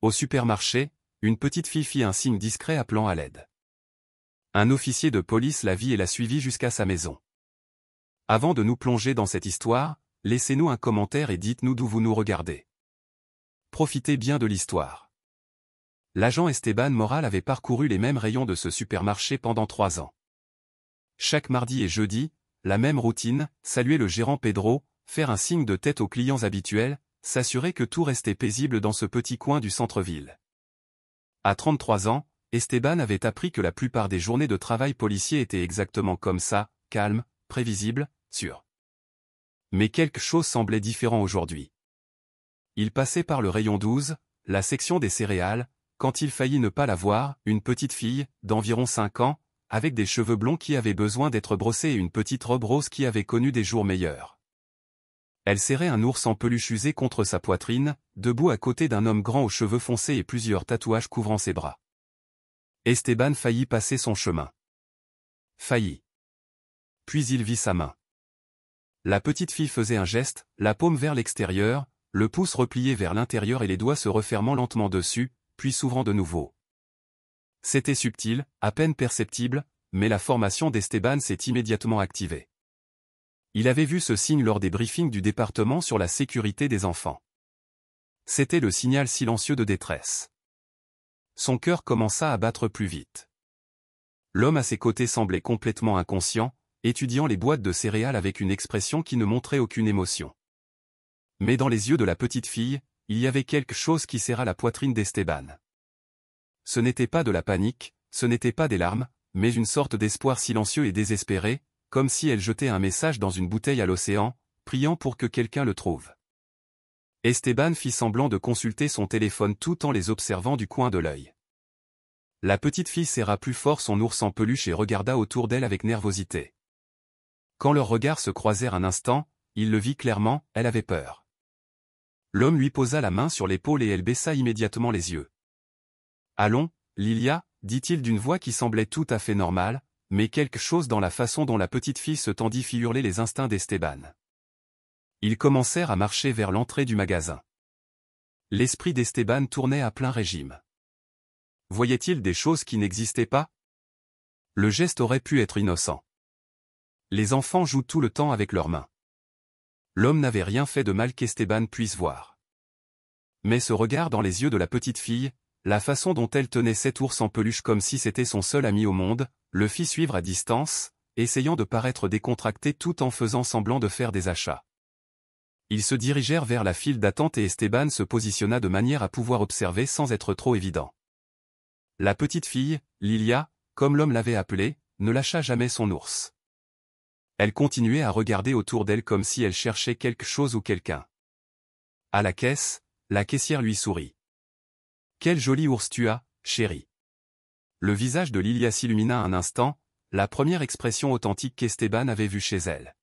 Au supermarché, une petite fille fit un signe discret appelant à l'aide. Un officier de police la vit et la suivit jusqu'à sa maison. Avant de nous plonger dans cette histoire, laissez-nous un commentaire et dites-nous d'où vous nous regardez. Profitez bien de l'histoire. L'agent Esteban Moral avait parcouru les mêmes rayons de ce supermarché pendant 3 ans. Chaque mardi et jeudi, la même routine, saluer le gérant Pedro, faire un signe de tête aux clients habituels, s'assurer que tout restait paisible dans ce petit coin du centre-ville. À 33 ans, Esteban avait appris que la plupart des journées de travail policier étaient exactement comme ça, calmes, prévisibles, sûres. Mais quelque chose semblait différent aujourd'hui. Il passait par le rayon 12, la section des céréales, quand il faillit ne pas la voir, une petite fille, d'environ 5 ans, avec des cheveux blonds qui avaient besoin d'être brossés et une petite robe rose qui avait connu des jours meilleurs. Elle serrait un ours en peluche usé contre sa poitrine, debout à côté d'un homme grand aux cheveux foncés et plusieurs tatouages couvrant ses bras. Esteban faillit passer son chemin. Faillit. Puis il vit sa main. La petite fille faisait un geste, la paume vers l'extérieur, le pouce replié vers l'intérieur et les doigts se refermant lentement dessus, puis s'ouvrant de nouveau. C'était subtil, à peine perceptible, mais la formation d'Esteban s'est immédiatement activée. Il avait vu ce signe lors des briefings du département sur la sécurité des enfants. C'était le signal silencieux de détresse. Son cœur commença à battre plus vite. L'homme à ses côtés semblait complètement inconscient, étudiant les boîtes de céréales avec une expression qui ne montrait aucune émotion. Mais dans les yeux de la petite fille, il y avait quelque chose qui serra la poitrine d'Esteban. Ce n'était pas de la panique, ce n'était pas des larmes, mais une sorte d'espoir silencieux et désespéré, comme si elle jetait un message dans une bouteille à l'océan, priant pour que quelqu'un le trouve. Esteban fit semblant de consulter son téléphone tout en les observant du coin de l'œil. La petite fille serra plus fort son ours en peluche et regarda autour d'elle avec nervosité. Quand leurs regards se croisèrent un instant, il le vit clairement, elle avait peur. L'homme lui posa la main sur l'épaule et elle baissa immédiatement les yeux. « Allons, Lilia, dit-il d'une voix qui semblait tout à fait normale, mais quelque chose dans la façon dont la petite fille se tendit fit hurler les instincts d'Esteban. Ils commencèrent à marcher vers l'entrée du magasin. L'esprit d'Esteban tournait à plein régime. Voyait-il des choses qui n'existaient pas? Le geste aurait pu être innocent. Les enfants jouent tout le temps avec leurs mains. L'homme n'avait rien fait de mal qu'Esteban puisse voir. Mais ce regard dans les yeux de la petite fille, la façon dont elle tenait cet ours en peluche comme si c'était son seul ami au monde, le fit suivre à distance, essayant de paraître décontracté tout en faisant semblant de faire des achats. Ils se dirigèrent vers la file d'attente et Esteban se positionna de manière à pouvoir observer sans être trop évident. La petite fille, Lilia, comme l'homme l'avait appelée, ne lâcha jamais son ours. Elle continuait à regarder autour d'elle comme si elle cherchait quelque chose ou quelqu'un. À la caisse, la caissière lui sourit. « Quel joli ours tu as, chérie !» Le visage de Lilia s'illumina un instant, la première expression authentique qu'Esteban avait vue chez elle.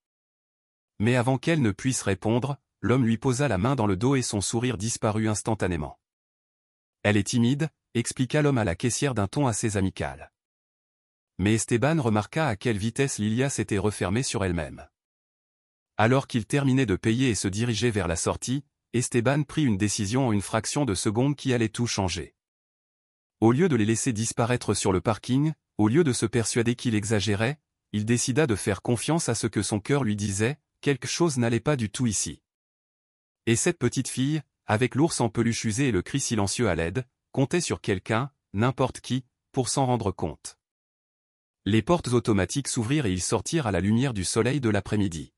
Mais avant qu'elle ne puisse répondre, l'homme lui posa la main dans le dos et son sourire disparut instantanément. « Elle est timide », expliqua l'homme à la caissière d'un ton assez amical. Mais Esteban remarqua à quelle vitesse Lilia s'était refermée sur elle-même. Alors qu'il terminait de payer et se dirigeait vers la sortie, Esteban prit une décision en une fraction de seconde qui allait tout changer. Au lieu de les laisser disparaître sur le parking, au lieu de se persuader qu'il exagérait, il décida de faire confiance à ce que son cœur lui disait, quelque chose n'allait pas du tout ici. Et cette petite fille, avec l'ours en peluche usé et le cri silencieux à l'aide, comptait sur quelqu'un, n'importe qui, pour s'en rendre compte. Les portes automatiques s'ouvrirent et ils sortirent à la lumière du soleil de l'après-midi.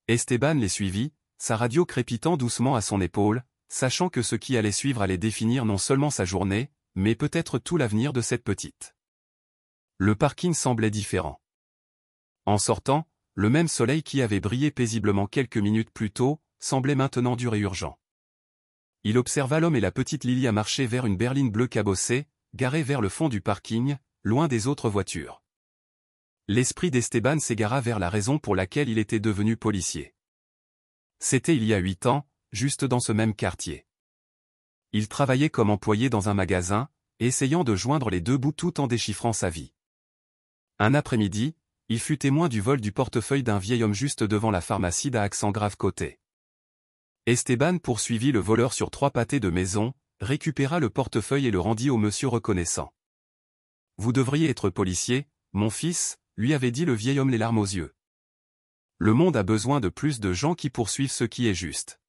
Esteban les suivit, sa radio crépitant doucement à son épaule, sachant que ce qui allait suivre allait définir non seulement sa journée, mais peut-être tout l'avenir de cette petite. Le parking semblait différent. En sortant, le même soleil qui avait brillé paisiblement quelques minutes plus tôt, semblait maintenant dur et urgent. Il observa l'homme et la petite Lilia marcher vers une berline bleue cabossée, garée vers le fond du parking, loin des autres voitures. L'esprit d'Esteban s'égara vers la raison pour laquelle il était devenu policier. C'était il y a 8 ans, juste dans ce même quartier. Il travaillait comme employé dans un magasin, essayant de joindre les deux bouts tout en déchiffrant sa vie. Un après-midi, il fut témoin du vol du portefeuille d'un vieil homme juste devant la pharmacie d'à accent grave côté. Esteban poursuivit le voleur sur 3 pâtés de maison, récupéra le portefeuille et le rendit au monsieur reconnaissant. « Vous devriez être policier, mon fils, lui avait dit le vieil homme les larmes aux yeux. Le monde a besoin de plus de gens qui poursuivent ce qui est juste. »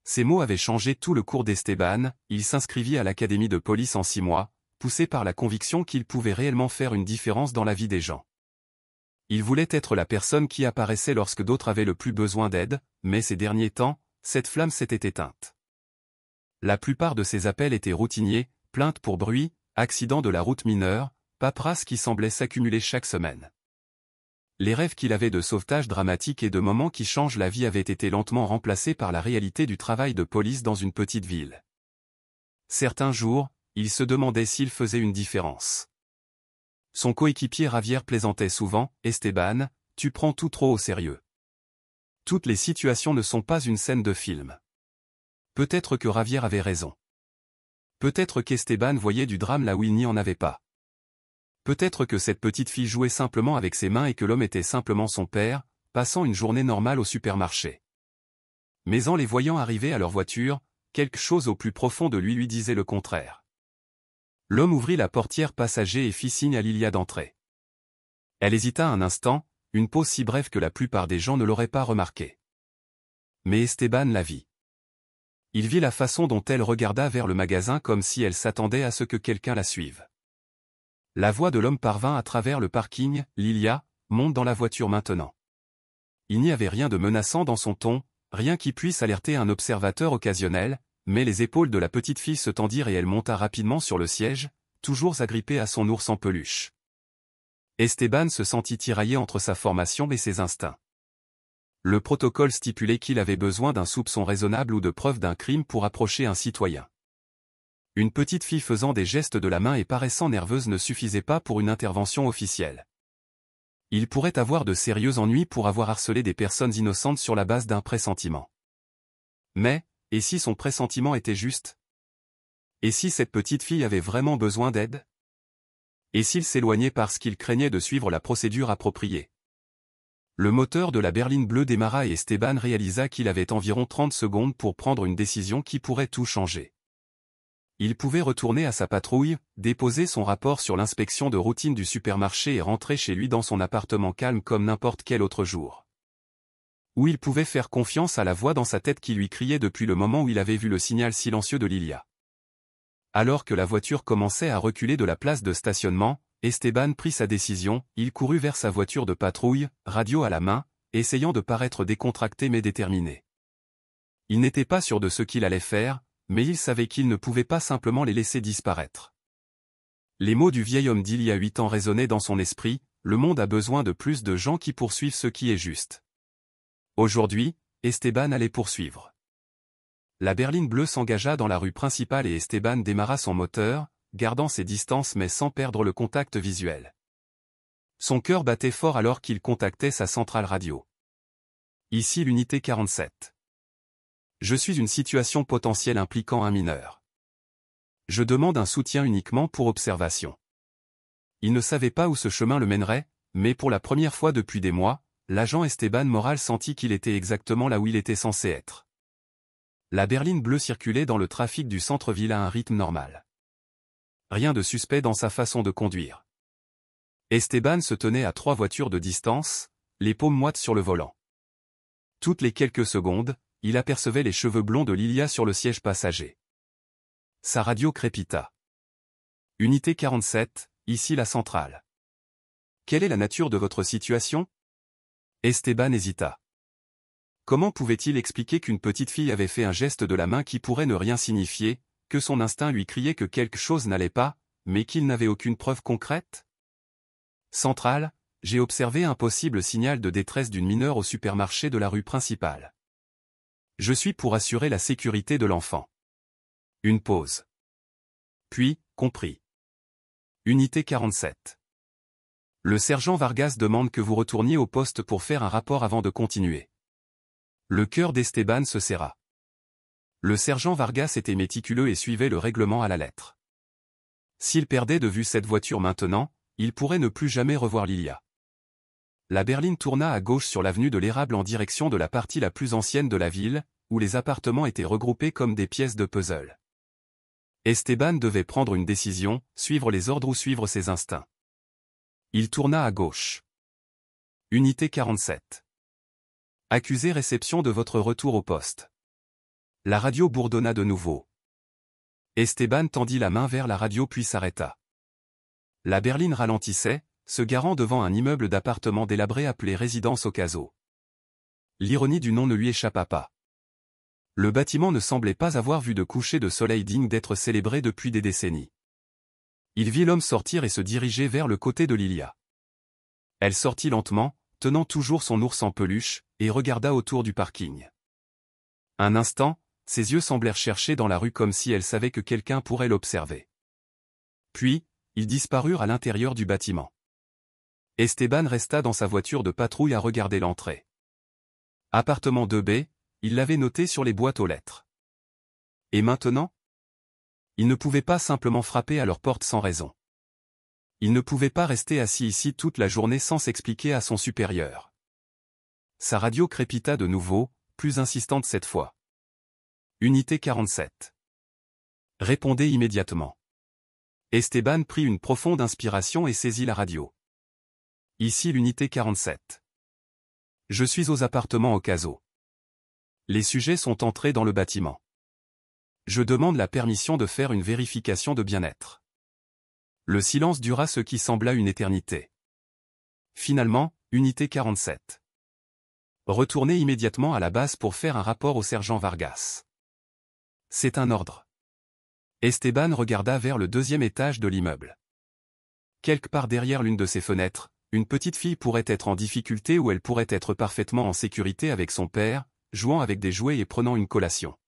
Ces mots avaient changé tout le cours d'Esteban. Il s'inscrivit à l'académie de police en 6 mois, poussé par la conviction qu'il pouvait réellement faire une différence dans la vie des gens. Il voulait être la personne qui apparaissait lorsque d'autres avaient le plus besoin d'aide, mais ces derniers temps, cette flamme s'était éteinte. La plupart de ses appels étaient routiniers, plaintes pour bruit, accidents de la route mineure, paperasse qui semblait s'accumuler chaque semaine. Les rêves qu'il avait de sauvetage dramatique et de moments qui changent la vie avaient été lentement remplacés par la réalité du travail de police dans une petite ville. Certains jours, il se demandait s'il faisait une différence. Son coéquipier Javier plaisantait souvent, « Esteban, tu prends tout trop au sérieux. Toutes les situations ne sont pas une scène de film. » Peut-être que Javier avait raison. Peut-être qu'Esteban voyait du drame là où il n'y en avait pas. Peut-être que cette petite fille jouait simplement avec ses mains et que l'homme était simplement son père, passant une journée normale au supermarché. Mais en les voyant arriver à leur voiture, quelque chose au plus profond de lui disait le contraire. L'homme ouvrit la portière passager et fit signe à Lilia d'entrer. Elle hésita un instant, une pause si brève que la plupart des gens ne l'auraient pas remarquée. Mais Esteban la vit. Il vit la façon dont elle regarda vers le magasin comme si elle s'attendait à ce que quelqu'un la suive. La voix de l'homme parvint à travers le parking, « Lilia, monte dans la voiture maintenant. » Il n'y avait rien de menaçant dans son ton, rien qui puisse alerter un observateur occasionnel, mais les épaules de la petite fille se tendirent et elle monta rapidement sur le siège, toujours agrippée à son ours en peluche. Esteban se sentit tiraillé entre sa formation et ses instincts. Le protocole stipulait qu'il avait besoin d'un soupçon raisonnable ou de preuve d'un crime pour approcher un citoyen. Une petite fille faisant des gestes de la main et paraissant nerveuse ne suffisait pas pour une intervention officielle. Il pourrait avoir de sérieux ennuis pour avoir harcelé des personnes innocentes sur la base d'un pressentiment. Mais, et si son pressentiment était juste? Et si cette petite fille avait vraiment besoin d'aide? Et s'il s'éloignait parce qu'il craignait de suivre la procédure appropriée? Le moteur de la berline bleue démarra et Esteban réalisa qu'il avait environ 30 secondes pour prendre une décision qui pourrait tout changer. Il pouvait retourner à sa patrouille, déposer son rapport sur l'inspection de routine du supermarché et rentrer chez lui dans son appartement calme comme n'importe quel autre jour. Ou il pouvait faire confiance à la voix dans sa tête qui lui criait depuis le moment où il avait vu le signal silencieux de Lilia. Alors que la voiture commençait à reculer de la place de stationnement, Esteban prit sa décision, il courut vers sa voiture de patrouille, radio à la main, essayant de paraître décontracté mais déterminé. Il n'était pas sûr de ce qu'il allait faire, mais il savait qu'il ne pouvait pas simplement les laisser disparaître. Les mots du vieil homme d'il y a 8 ans résonnaient dans son esprit, le monde a besoin de plus de gens qui poursuivent ce qui est juste. Aujourd'hui, Esteban allait poursuivre. La berline bleue s'engagea dans la rue principale et Esteban démarra son moteur, gardant ses distances mais sans perdre le contact visuel. Son cœur battait fort alors qu'il contactait sa centrale radio. Ici l'unité 47. Je suis une situation potentielle impliquant un mineur. Je demande un soutien uniquement pour observation. Il ne savait pas où ce chemin le mènerait, mais pour la première fois depuis des mois, l'agent Esteban Moral sentit qu'il était exactement là où il était censé être. La berline bleue circulait dans le trafic du centre-ville à un rythme normal. Rien de suspect dans sa façon de conduire. Esteban se tenait à 3 voitures de distance, les paumes moites sur le volant. Toutes les quelques secondes, il apercevait les cheveux blonds de Lilia sur le siège passager. Sa radio crépita. Unité 47, ici la centrale. Quelle est la nature de votre situation? Esteban hésita. Comment pouvait-il expliquer qu'une petite fille avait fait un geste de la main qui pourrait ne rien signifier, que son instinct lui criait que quelque chose n'allait pas, mais qu'il n'avait aucune preuve concrète? Centrale, j'ai observé un possible signal de détresse d'une mineure au supermarché de la rue principale. Je suis pour assurer la sécurité de l'enfant. Une pause. Puis, compris. Unité 47. Le sergent Vargas demande que vous retourniez au poste pour faire un rapport avant de continuer. Le cœur d'Esteban se serra. Le sergent Vargas était méticuleux et suivait le règlement à la lettre. S'il perdait de vue cette voiture maintenant, il pourrait ne plus jamais revoir Lilia. La berline tourna à gauche sur l'avenue de l'Érable en direction de la partie la plus ancienne de la ville, où les appartements étaient regroupés comme des pièces de puzzle. Esteban devait prendre une décision, suivre les ordres ou suivre ses instincts. Il tourna à gauche. Unité 47. Accusé, réception de votre retour au poste. La radio bourdonna de nouveau. Esteban tendit la main vers la radio puis s'arrêta. La berline ralentissait, se garant devant un immeuble d'appartements délabré appelé Résidence Ocaso. L'ironie du nom ne lui échappa pas. Le bâtiment ne semblait pas avoir vu de coucher de soleil digne d'être célébré depuis des décennies. Il vit l'homme sortir et se diriger vers le côté de Lilia. Elle sortit lentement, tenant toujours son ours en peluche, et regarda autour du parking. Un instant, ses yeux semblèrent chercher dans la rue comme si elle savait que quelqu'un pourrait l'observer. Puis, ils disparurent à l'intérieur du bâtiment. Esteban resta dans sa voiture de patrouille à regarder l'entrée. Appartement 2B, il l'avait noté sur les boîtes aux lettres. Et maintenant? Il ne pouvait pas simplement frapper à leur porte sans raison. Il ne pouvait pas rester assis ici toute la journée sans s'expliquer à son supérieur. Sa radio crépita de nouveau, plus insistante cette fois. Unité 47. Répondez immédiatement. Esteban prit une profonde inspiration et saisit la radio. Ici l'unité 47. Je suis aux appartements Ocaso. Les sujets sont entrés dans le bâtiment. Je demande la permission de faire une vérification de bien-être. Le silence dura ce qui sembla une éternité. Finalement, unité 47. Retournez immédiatement à la base pour faire un rapport au sergent Vargas. C'est un ordre. Esteban regarda vers le deuxième étage de l'immeuble. Quelque part derrière l'une de ses fenêtres, une petite fille pourrait être en difficulté ou elle pourrait être parfaitement en sécurité avec son père, jouant avec des jouets et prenant une collation.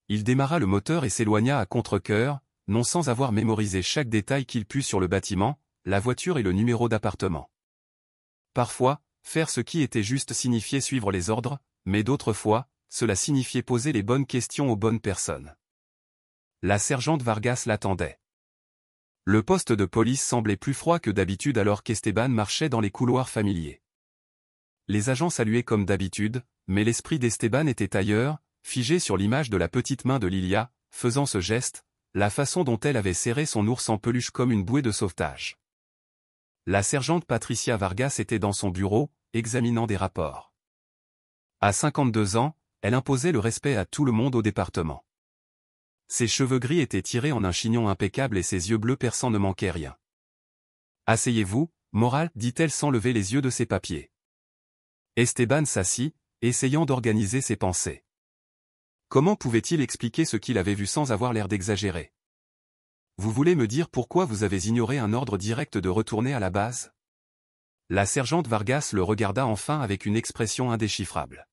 Il démarra le moteur et s'éloigna à contre-cœur, non sans avoir mémorisé chaque détail qu'il put sur le bâtiment, la voiture et le numéro d'appartement. Parfois, faire ce qui était juste signifiait suivre les ordres, mais d'autres fois, cela signifiait poser les bonnes questions aux bonnes personnes. La sergente Vargas l'attendait. Le poste de police semblait plus froid que d'habitude alors qu'Esteban marchait dans les couloirs familiers. Les agents saluaient comme d'habitude, mais l'esprit d'Esteban était ailleurs, figé sur l'image de la petite main de Lilia, faisant ce geste, la façon dont elle avait serré son ours en peluche comme une bouée de sauvetage. La sergente Patricia Vargas était dans son bureau, examinant des rapports. À 52 ans, elle imposait le respect à tout le monde au département. Ses cheveux gris étaient tirés en un chignon impeccable et ses yeux bleus perçants ne manquaient rien. « Asseyez-vous, Moral, dit-elle sans lever les yeux de ses papiers. Esteban s'assit, essayant d'organiser ses pensées. Comment pouvait-il expliquer ce qu'il avait vu sans avoir l'air d'exagérer? Vous voulez me dire pourquoi vous avez ignoré un ordre direct de retourner à la base? La sergente Vargas le regarda enfin avec une expression indéchiffrable.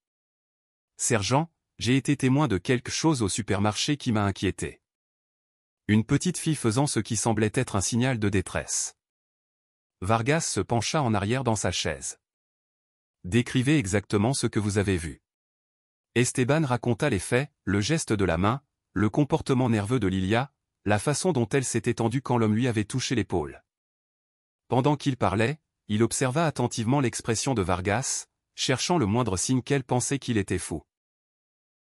Sergent, j'ai été témoin de quelque chose au supermarché qui m'a inquiété. Une petite fille faisant ce qui semblait être un signal de détresse. Vargas se pencha en arrière dans sa chaise. Décrivez exactement ce que vous avez vu. Esteban raconta les faits, le geste de la main, le comportement nerveux de Lilia, la façon dont elle s'était tendue quand l'homme lui avait touché l'épaule. Pendant qu'il parlait, il observa attentivement l'expression de Vargas, cherchant le moindre signe qu'elle pensait qu'il était fou.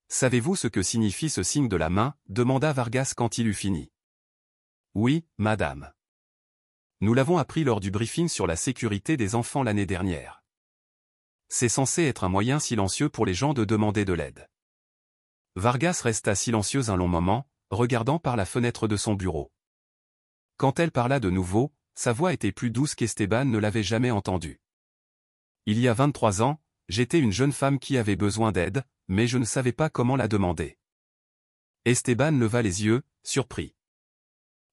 Savez-vous ce que signifie ce signe de la main? Demanda Vargas quand il eut fini. Oui, madame. Nous l'avons appris lors du briefing sur la sécurité des enfants l'année dernière. C'est censé être un moyen silencieux pour les gens de demander de l'aide. Vargas resta silencieuse un long moment, regardant par la fenêtre de son bureau. Quand elle parla de nouveau, sa voix était plus douce qu'Esteban ne l'avait jamais entendue. Il y a 23 ans, j'étais une jeune femme qui avait besoin d'aide, mais je ne savais pas comment la demander. Esteban leva les yeux, surpris.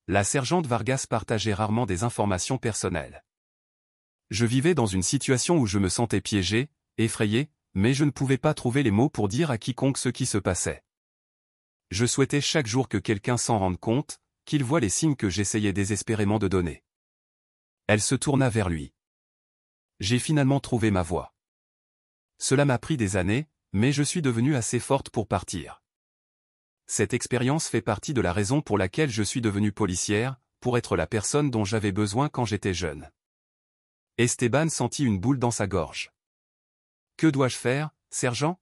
La sergente Vargas partageait rarement des informations personnelles. Je vivais dans une situation où je me sentais piégé, effrayé, mais je ne pouvais pas trouver les mots pour dire à quiconque ce qui se passait. Je souhaitais chaque jour que quelqu'un s'en rende compte, qu'il voie les signes que j'essayais désespérément de donner. Elle se tourna vers lui. J'ai finalement trouvé ma voie. Cela m'a pris des années, mais je suis devenue assez forte pour partir. Cette expérience fait partie de la raison pour laquelle je suis devenue policière, pour être la personne dont j'avais besoin quand j'étais jeune. Esteban sentit une boule dans sa gorge. Que dois-je faire, sergent?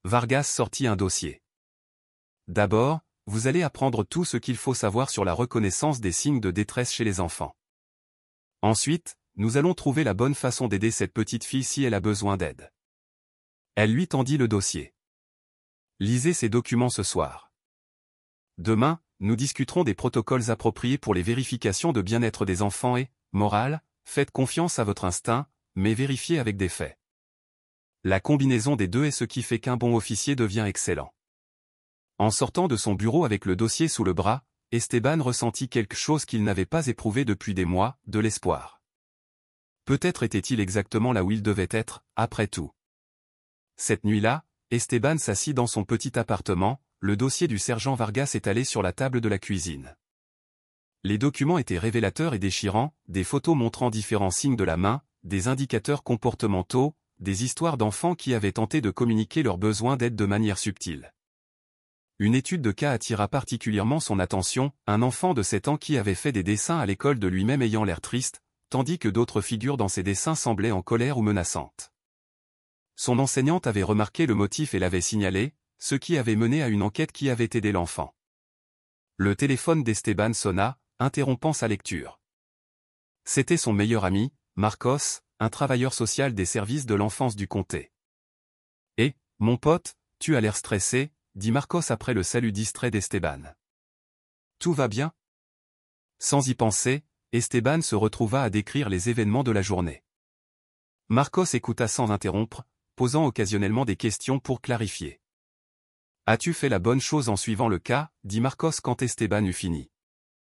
Vargas sortit un dossier. D'abord, vous allez apprendre tout ce qu'il faut savoir sur la reconnaissance des signes de détresse chez les enfants. Ensuite, nous allons trouver la bonne façon d'aider cette petite fille si elle a besoin d'aide. Elle lui tendit le dossier. Lisez ces documents ce soir. Demain, nous discuterons des protocoles appropriés pour les vérifications de bien-être des enfants et, morale, faites confiance à votre instinct, mais vérifiez avec des faits. La combinaison des deux est ce qui fait qu'un bon officier devient excellent. En sortant de son bureau avec le dossier sous le bras, Esteban ressentit quelque chose qu'il n'avait pas éprouvé depuis des mois, de l'espoir. Peut-être était-il exactement là où il devait être, après tout. Cette nuit-là, Esteban s'assit dans son petit appartement, le dossier du sergent Vargas étalé sur la table de la cuisine. Les documents étaient révélateurs et déchirants, des photos montrant différents signes de la main, des indicateurs comportementaux, des histoires d'enfants qui avaient tenté de communiquer leurs besoins d'aide de manière subtile. Une étude de cas attira particulièrement son attention, un enfant de 7 ans qui avait fait des dessins à l'école de lui-même ayant l'air triste, tandis que d'autres figures dans ses dessins semblaient en colère ou menaçantes. Son enseignante avait remarqué le motif et l'avait signalé, ce qui avait mené à une enquête qui avait aidé l'enfant. Le téléphone d'Esteban sonna, interrompant sa lecture. C'était son meilleur ami, Marcos, un travailleur social des services de l'enfance du comté. « Eh, mon pote, tu as l'air stressé », dit Marcos après le salut distrait d'Esteban. « Tout va bien ?» Sans y penser, Esteban se retrouva à décrire les événements de la journée. Marcos écouta sans interrompre, posant occasionnellement des questions pour clarifier. « As-tu fait la bonne chose en suivant le cas ?» dit Marcos quand Esteban eut fini.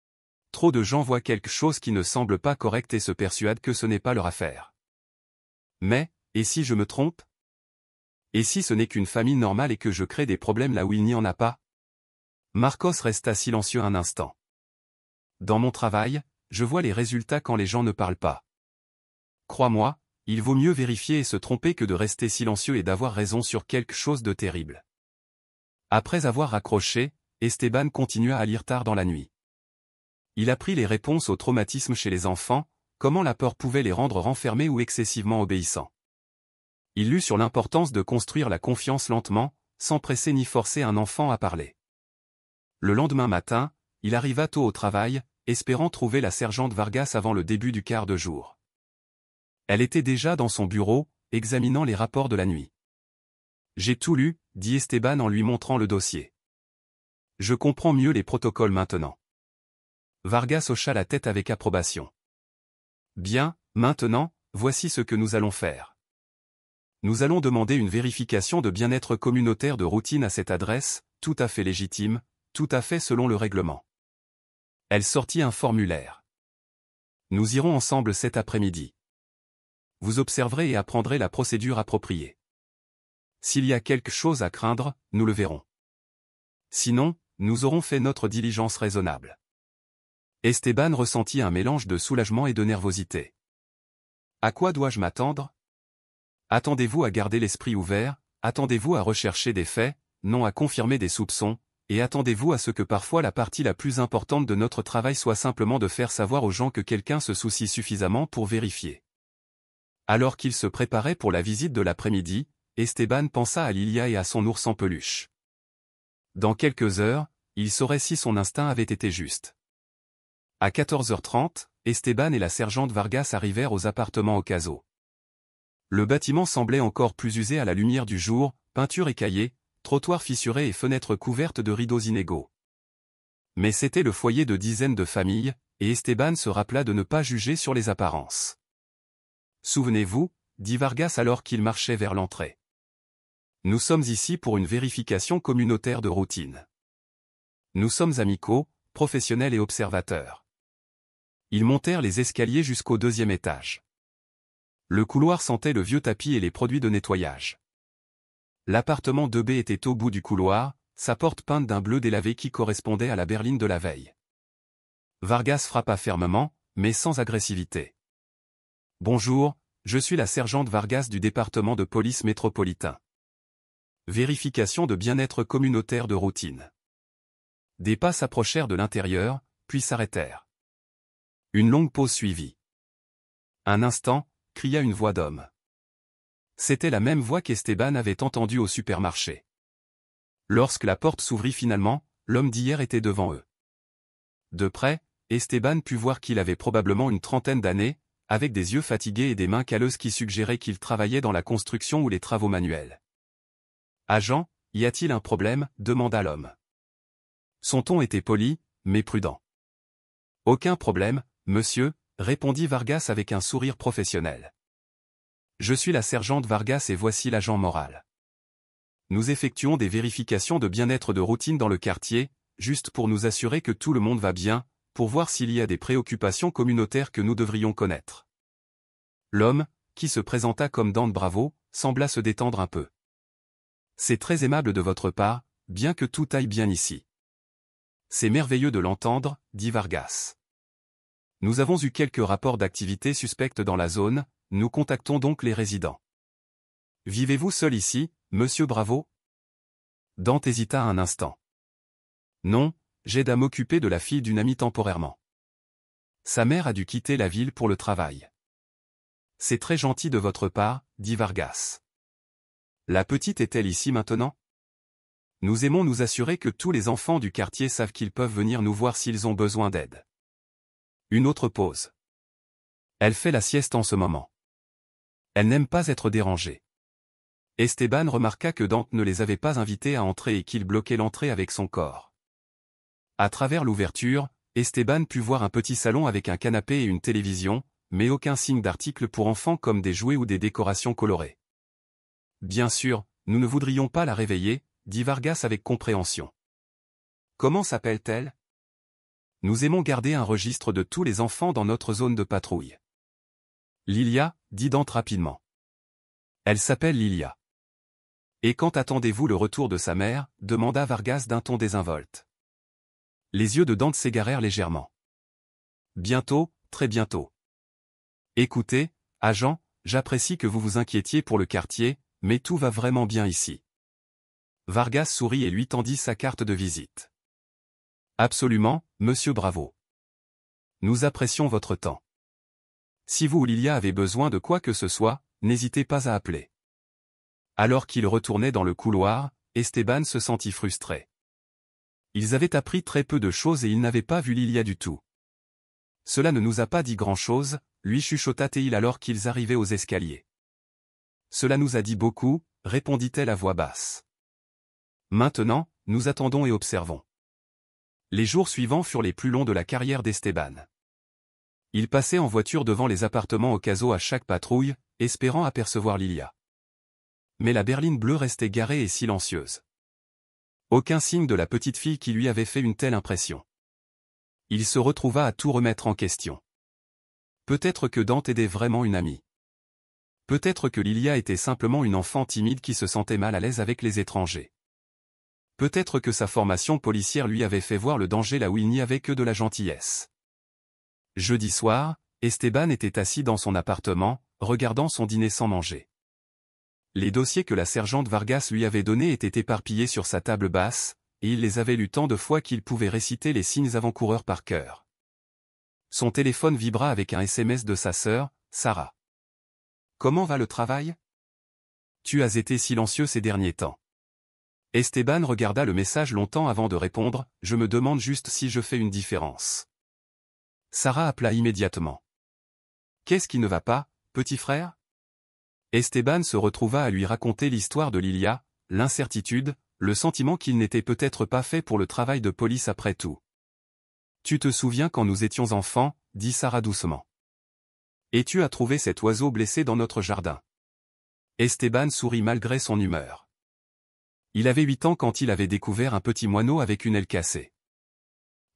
« Trop de gens voient quelque chose qui ne semble pas correct et se persuadent que ce n'est pas leur affaire. Mais, et si je me trompe? Et si ce n'est qu'une famille normale et que je crée des problèmes là où il n'y en a pas? » Marcos resta silencieux un instant. « Dans mon travail, je vois les résultats quand les gens ne parlent pas. Crois-moi, il vaut mieux vérifier et se tromper que de rester silencieux et d'avoir raison sur quelque chose de terrible. » Après avoir raccroché, Esteban continua à lire tard dans la nuit. Il apprit les réponses au traumatisme chez les enfants, comment la peur pouvait les rendre renfermés ou excessivement obéissants. Il lut sur l'importance de construire la confiance lentement, sans presser ni forcer un enfant à parler. Le lendemain matin, il arriva tôt au travail, espérant trouver la sergente Vargas avant le début du quart de jour. Elle était déjà dans son bureau, examinant les rapports de la nuit. « J'ai tout lu », dit Esteban en lui montrant le dossier. « Je comprends mieux les protocoles maintenant. » Vargas hocha la tête avec approbation. « Bien, maintenant, voici ce que nous allons faire. Nous allons demander une vérification de bien-être communautaire de routine à cette adresse, tout à fait légitime, tout à fait selon le règlement. » Elle sortit un formulaire. « Nous irons ensemble cet après-midi. Vous observerez et apprendrez la procédure appropriée. S'il y a quelque chose à craindre, nous le verrons. Sinon, nous aurons fait notre diligence raisonnable. » Esteban ressentit un mélange de soulagement et de nervosité. À quoi dois-je m'attendre? Attendez-vous à garder l'esprit ouvert, attendez-vous à rechercher des faits, non à confirmer des soupçons, et attendez-vous à ce que parfois la partie la plus importante de notre travail soit simplement de faire savoir aux gens que quelqu'un se soucie suffisamment pour vérifier. Alors qu'il se préparait pour la visite de l'après-midi, Esteban pensa à Lilia et à son ours en peluche. Dans quelques heures, il saurait si son instinct avait été juste. À 14h30, Esteban et la sergente Vargas arrivèrent aux appartements Ocaso. Le bâtiment semblait encore plus usé à la lumière du jour, peinture écaillée, trottoirs fissurés et fenêtres couvertes de rideaux inégaux. Mais c'était le foyer de dizaines de familles, et Esteban se rappela de ne pas juger sur les apparences. « Souvenez-vous, » dit Vargas alors qu'il marchait vers l'entrée. « Nous sommes ici pour une vérification communautaire de routine. Nous sommes amicaux, professionnels et observateurs. » Ils montèrent les escaliers jusqu'au 2e étage. Le couloir sentait le vieux tapis et les produits de nettoyage. L'appartement 2B était au bout du couloir, sa porte peinte d'un bleu délavé qui correspondait à la berline de la veille. Vargas frappa fermement, mais sans agressivité. « Bonjour, je suis la sergente Vargas du département de police métropolitain. Vérification de bien-être communautaire de routine. » Des pas s'approchèrent de l'intérieur, puis s'arrêtèrent. Une longue pause suivit. Un instant, cria une voix d'homme. C'était la même voix qu'Esteban avait entendue au supermarché. Lorsque la porte s'ouvrit finalement, l'homme d'hier était devant eux. De près, Esteban put voir qu'il avait probablement une trentaine d'années, avec des yeux fatigués et des mains calleuses qui suggéraient qu'il travaillait dans la construction ou les travaux manuels. « Agent, y a-t-il un problème » demanda l'homme. Son ton était poli, mais prudent. « Aucun problème, monsieur » répondit Vargas avec un sourire professionnel. « Je suis la sergente Vargas et voici l'agent moral. Nous effectuons des vérifications de bien-être de routine dans le quartier, juste pour nous assurer que tout le monde va bien, pour voir s'il y a des préoccupations communautaires que nous devrions connaître. » L'homme, qui se présenta comme Dante Bravo, sembla se détendre un peu. « C'est très aimable de votre part, bien que tout aille bien ici. »« C'est merveilleux de l'entendre, » dit Vargas. « Nous avons eu quelques rapports d'activité suspectes dans la zone, nous contactons donc les résidents. »« Vivez-vous seul ici, monsieur Bravo ?» Dante hésita un instant. « Non, j'aide à m'occuper de la fille d'une amie temporairement. Sa mère a dû quitter la ville pour le travail. »« C'est très gentil de votre part, » dit Vargas. « La petite est-elle ici maintenant ? Nous aimons nous assurer que tous les enfants du quartier savent qu'ils peuvent venir nous voir s'ils ont besoin d'aide. » Une autre pause. « Elle fait la sieste en ce moment. Elle n'aime pas être dérangée. » Esteban remarqua que Dante ne les avait pas invités à entrer et qu'il bloquait l'entrée avec son corps. À travers l'ouverture, Esteban put voir un petit salon avec un canapé et une télévision, mais aucun signe d'articles pour enfants comme des jouets ou des décorations colorées. « Bien sûr, nous ne voudrions pas la réveiller, » dit Vargas avec compréhension. « Comment s'appelle-t-elle ? Nous aimons garder un registre de tous les enfants dans notre zone de patrouille. »« Lilia, » dit Dante rapidement. « Elle s'appelle Lilia. »« Et quand attendez-vous le retour de sa mère » demanda Vargas d'un ton désinvolte. Les yeux de Dante s'égarèrent légèrement. « Bientôt, très bientôt. Écoutez, agent, j'apprécie que vous vous inquiétiez pour le quartier, mais tout va vraiment bien ici. » Vargas sourit et lui tendit sa carte de visite. « Absolument, monsieur Bravo. Nous apprécions votre temps. Si vous ou Lilia avez besoin de quoi que ce soit, n'hésitez pas à appeler. » Alors qu'il retournait dans le couloir, Esteban se sentit frustré. Ils avaient appris très peu de choses et ils n'avaient pas vu Lilia du tout. « Cela ne nous a pas dit grand-chose » lui chuchota-t-il alors qu'ils arrivaient aux escaliers. « Cela nous a dit beaucoup » répondit-elle à voix basse. « Maintenant, nous attendons et observons. » Les jours suivants furent les plus longs de la carrière d'Esteban. Il passait en voiture devant les appartements au caso à chaque patrouille, espérant apercevoir Lilia. Mais la berline bleue restait garée et silencieuse. Aucun signe de la petite fille qui lui avait fait une telle impression. Il se retrouva à tout remettre en question. Peut-être que Dante aidait vraiment une amie. Peut-être que Lilia était simplement une enfant timide qui se sentait mal à l'aise avec les étrangers. Peut-être que sa formation policière lui avait fait voir le danger là où il n'y avait que de la gentillesse. Jeudi soir, Esteban était assis dans son appartement, regardant son dîner sans manger. Les dossiers que la sergente Vargas lui avait donnés étaient éparpillés sur sa table basse, et il les avait lus tant de fois qu'il pouvait réciter les signes avant-coureurs par cœur. Son téléphone vibra avec un SMS de sa sœur, Sarah. « Comment va le travail ? Tu as été silencieux ces derniers temps. » Esteban regarda le message longtemps avant de répondre, « Je me demande juste si je fais une différence. » Sarah appela immédiatement. « Qu'est-ce qui ne va pas, petit frère ?» Esteban se retrouva à lui raconter l'histoire de Lilia, l'incertitude, le sentiment qu'il n'était peut-être pas fait pour le travail de police après tout. « Tu te souviens quand nous étions enfants » dit Sarah doucement. « Et tu as trouvé cet oiseau blessé dans notre jardin. » Esteban sourit malgré son humeur. Il avait 8 ans quand il avait découvert un petit moineau avec une aile cassée.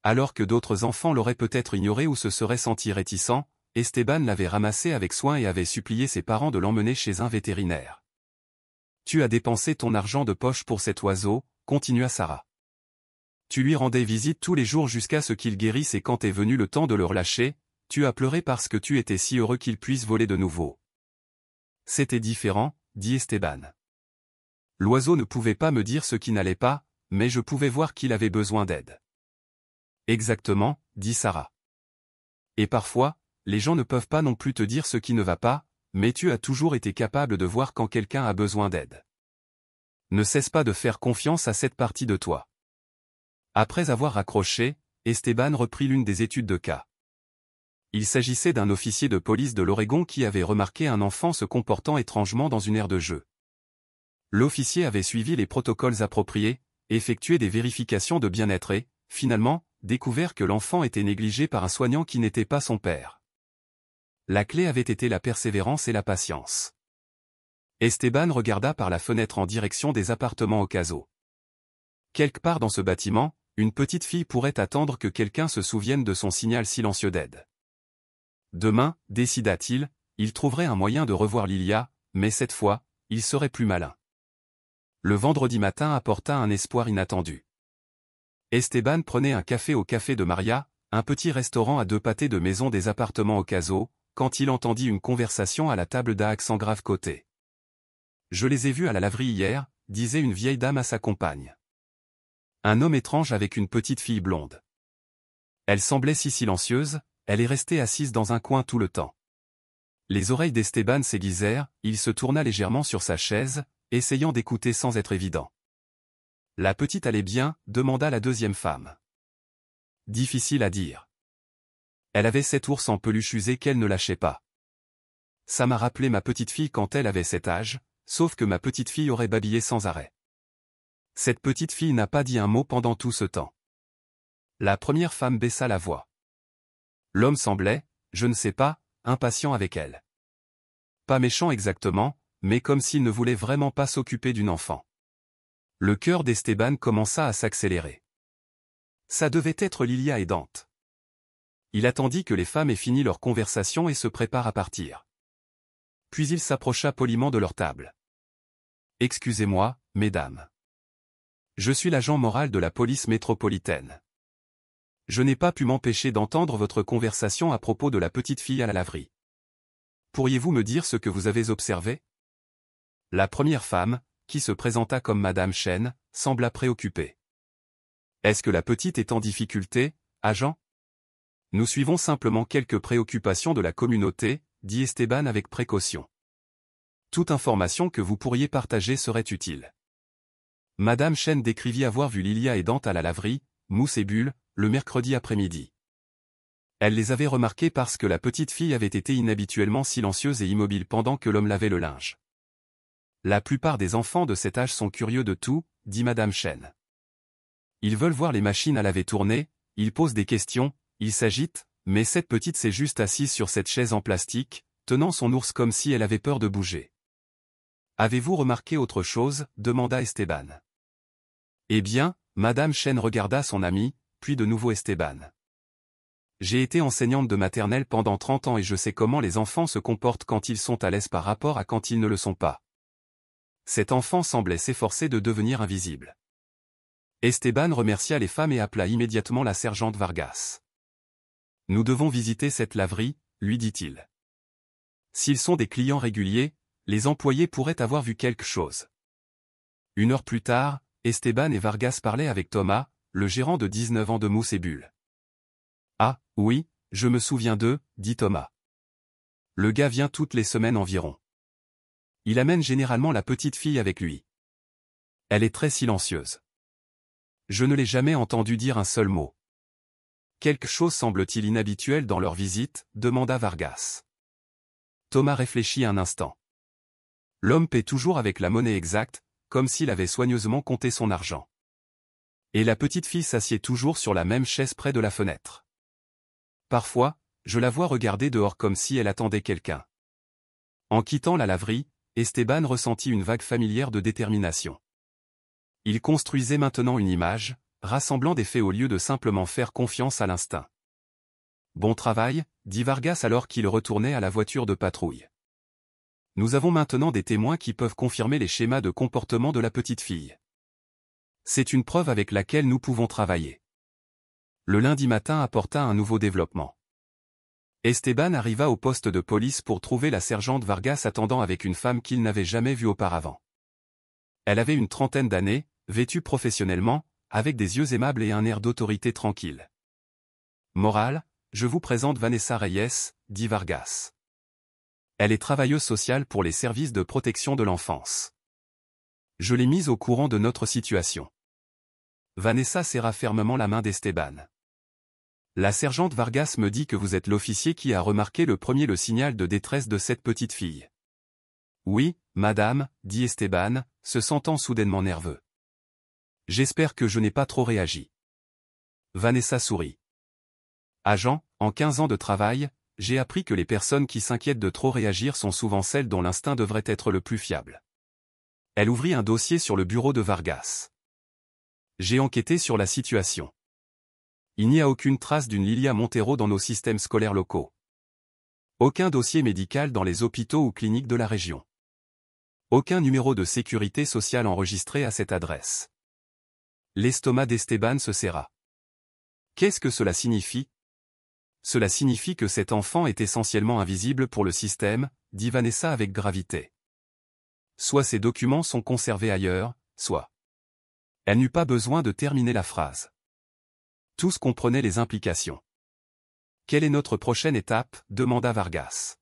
Alors que d'autres enfants l'auraient peut-être ignoré ou se seraient sentis réticents, Esteban l'avait ramassé avec soin et avait supplié ses parents de l'emmener chez un vétérinaire. « Tu as dépensé ton argent de poche pour cet oiseau » continua Sarah. « Tu lui rendais visite tous les jours jusqu'à ce qu'il guérisse et quand est venu le temps de le relâcher, tu as pleuré parce que tu étais si heureux qu'il puisse voler de nouveau. » C'était différent, dit Esteban. L'oiseau ne pouvait pas me dire ce qui n'allait pas, mais je pouvais voir qu'il avait besoin d'aide. Exactement, dit Sarah. Et parfois, les gens ne peuvent pas non plus te dire ce qui ne va pas, mais tu as toujours été capable de voir quand quelqu'un a besoin d'aide. Ne cesse pas de faire confiance à cette partie de toi. Après avoir raccroché, Esteban reprit l'une des études de cas. Il s'agissait d'un officier de police de l'Oregon qui avait remarqué un enfant se comportant étrangement dans une aire de jeu. L'officier avait suivi les protocoles appropriés, effectué des vérifications de bien-être et, finalement, découvert que l'enfant était négligé par un soignant qui n'était pas son père. La clé avait été la persévérance et la patience. Esteban regarda par la fenêtre en direction des appartements Ocaso. Quelque part dans ce bâtiment, une petite fille pourrait attendre que quelqu'un se souvienne de son signal silencieux d'aide. Demain, décida-t-il, il trouverait un moyen de revoir Lilia, mais cette fois, il serait plus malin. Le vendredi matin apporta un espoir inattendu. Esteban prenait un café au Café de Maria, un petit restaurant à 2 pâtés de maison des appartements Ocaso, quand il entendit une conversation à la table d'à accent grave côté. « Je les ai vus à la laverie hier », disait une vieille dame à sa compagne. Un homme étrange avec une petite fille blonde. Elle semblait si silencieuse, elle est restée assise dans un coin tout le temps. Les oreilles d'Esteban s'aiguisèrent, il se tourna légèrement sur sa chaise, essayant d'écouter sans être évident. « La petite allait bien ?» demanda la deuxième femme. Difficile à dire. Elle avait cet ours en peluche usé qu'elle ne lâchait pas. Ça m'a rappelé ma petite fille quand elle avait cet âge, sauf que ma petite fille aurait babillé sans arrêt. Cette petite fille n'a pas dit un mot pendant tout ce temps. La première femme baissa la voix. L'homme semblait, je ne sais pas, impatient avec elle. Pas méchant exactement, mais comme s'il ne voulait vraiment pas s'occuper d'une enfant. Le cœur d'Esteban commença à s'accélérer. Ça devait être Lilia et Dante. Il attendit que les femmes aient fini leur conversation et se préparent à partir. Puis il s'approcha poliment de leur table. « Excusez-moi, mesdames. Je suis l'agent moral de la police métropolitaine. Je n'ai pas pu m'empêcher d'entendre votre conversation à propos de la petite fille à la laverie. Pourriez-vous me dire ce que vous avez observé ?» La première femme, qui se présenta comme Madame Chen, sembla préoccupée. « Est-ce que la petite est en difficulté, agent ? Nous suivons simplement quelques préoccupations de la communauté, dit Esteban avec précaution. Toute information que vous pourriez partager serait utile. » Madame Chen décrivit avoir vu Lilia et Dante à la laverie, Mousse et Bulle, le mercredi après-midi. Elle les avait remarqués parce que la petite fille avait été inhabituellement silencieuse et immobile pendant que l'homme lavait le linge. La plupart des enfants de cet âge sont curieux de tout, dit Madame Chen. Ils veulent voir les machines à laver tourner, ils posent des questions, ils s'agitent, mais cette petite s'est juste assise sur cette chaise en plastique, tenant son ours comme si elle avait peur de bouger. « Avez-vous remarqué autre chose ?» demanda Esteban. Eh bien, Madame Chen regarda son ami, puis de nouveau Esteban. « J'ai été enseignante de maternelle pendant 30 ans et je sais comment les enfants se comportent quand ils sont à l'aise par rapport à quand ils ne le sont pas. » Cet enfant semblait s'efforcer de devenir invisible. Esteban remercia les femmes et appela immédiatement la sergente Vargas. « Nous devons visiter cette laverie, » lui dit-il. « S'ils sont des clients réguliers, les employés pourraient avoir vu quelque chose. » 1 heure plus tard, Esteban et Vargas parlaient avec Thomas, le gérant de 19 ans de Mousse et Bulle. « Ah, oui, je me souviens d'eux, » dit Thomas. « Le gars vient toutes les semaines environ. Il amène généralement la petite fille avec lui. Elle est très silencieuse. Je ne l'ai jamais entendu dire un seul mot. »« Quelque chose semble-t-il inhabituel dans leur visite ?» demanda Vargas. Thomas réfléchit un instant. L'homme paie toujours avec la monnaie exacte, comme s'il avait soigneusement compté son argent. Et la petite fille s'assied toujours sur la même chaise près de la fenêtre. Parfois, je la vois regarder dehors comme si elle attendait quelqu'un. En quittant la laverie, Esteban ressentit une vague familière de détermination. Il construisait maintenant une image, rassemblant des faits au lieu de simplement faire confiance à l'instinct. « Bon travail », dit Vargas alors qu'il retournait à la voiture de patrouille. « Nous avons maintenant des témoins qui peuvent confirmer les schémas de comportement de la petite fille. C'est une preuve avec laquelle nous pouvons travailler. » Le lundi matin apporta un nouveau développement. Esteban arriva au poste de police pour trouver la sergente Vargas attendant avec une femme qu'il n'avait jamais vue auparavant. Elle avait une trentaine d'années, vêtue professionnellement, avec des yeux aimables et un air d'autorité tranquille. « Morale, je vous présente Vanessa Reyes, » dit Vargas. Elle est travailleuse sociale pour les services de protection de l'enfance. Je l'ai mise au courant de notre situation. Vanessa serra fermement la main d'Esteban. La sergente Vargas me dit que vous êtes l'officier qui a remarqué le premier le signal de détresse de cette petite fille. Oui, madame, dit Esteban, se sentant soudainement nerveux. J'espère que je n'ai pas trop réagi. Vanessa sourit. Agent, en 15 ans de travail, j'ai appris que les personnes qui s'inquiètent de trop réagir sont souvent celles dont l'instinct devrait être le plus fiable. Elle ouvrit un dossier sur le bureau de Vargas. J'ai enquêté sur la situation. Il n'y a aucune trace d'une Lilia Montero dans nos systèmes scolaires locaux. Aucun dossier médical dans les hôpitaux ou cliniques de la région. Aucun numéro de sécurité sociale enregistré à cette adresse. L'estomac d'Esteban se serra. Qu'est-ce que cela signifie? Cela signifie que cet enfant est essentiellement invisible pour le système, dit Vanessa avec gravité. Soit ces documents sont conservés ailleurs, soit. Elle n'eut pas besoin de terminer la phrase. Tous comprenaient les implications. Quelle est notre prochaine étape? Demanda Vargas.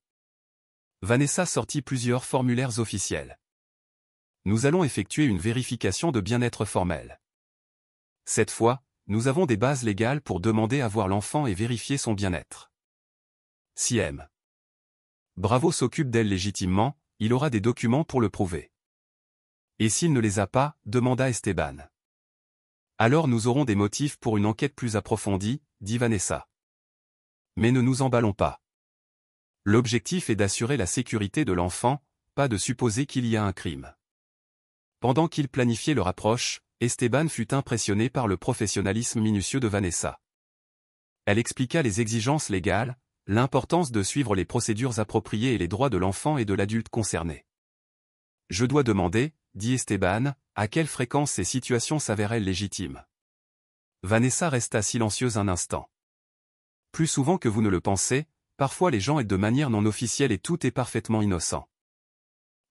Vanessa sortit plusieurs formulaires officiels. Nous allons effectuer une vérification de bien-être formelle. Cette fois, nous avons des bases légales pour demander à voir l'enfant et vérifier son bien-être. Si M. Bravo s'occupe d'elle légitimement, il aura des documents pour le prouver. Et s'il ne les a pas, demanda Esteban. Alors nous aurons des motifs pour une enquête plus approfondie, dit Vanessa. Mais ne nous emballons pas. L'objectif est d'assurer la sécurité de l'enfant, pas de supposer qu'il y a un crime. Pendant qu'il planifiait leur approche, Esteban fut impressionné par le professionnalisme minutieux de Vanessa. Elle expliqua les exigences légales, l'importance de suivre les procédures appropriées et les droits de l'enfant et de l'adulte concerné. Je dois demander, dit Esteban, à quelle fréquence ces situations s'avèrent-elles légitimes. Vanessa resta silencieuse un instant. Plus souvent que vous ne le pensez, parfois les gens aident de manière non officielle et tout est parfaitement innocent.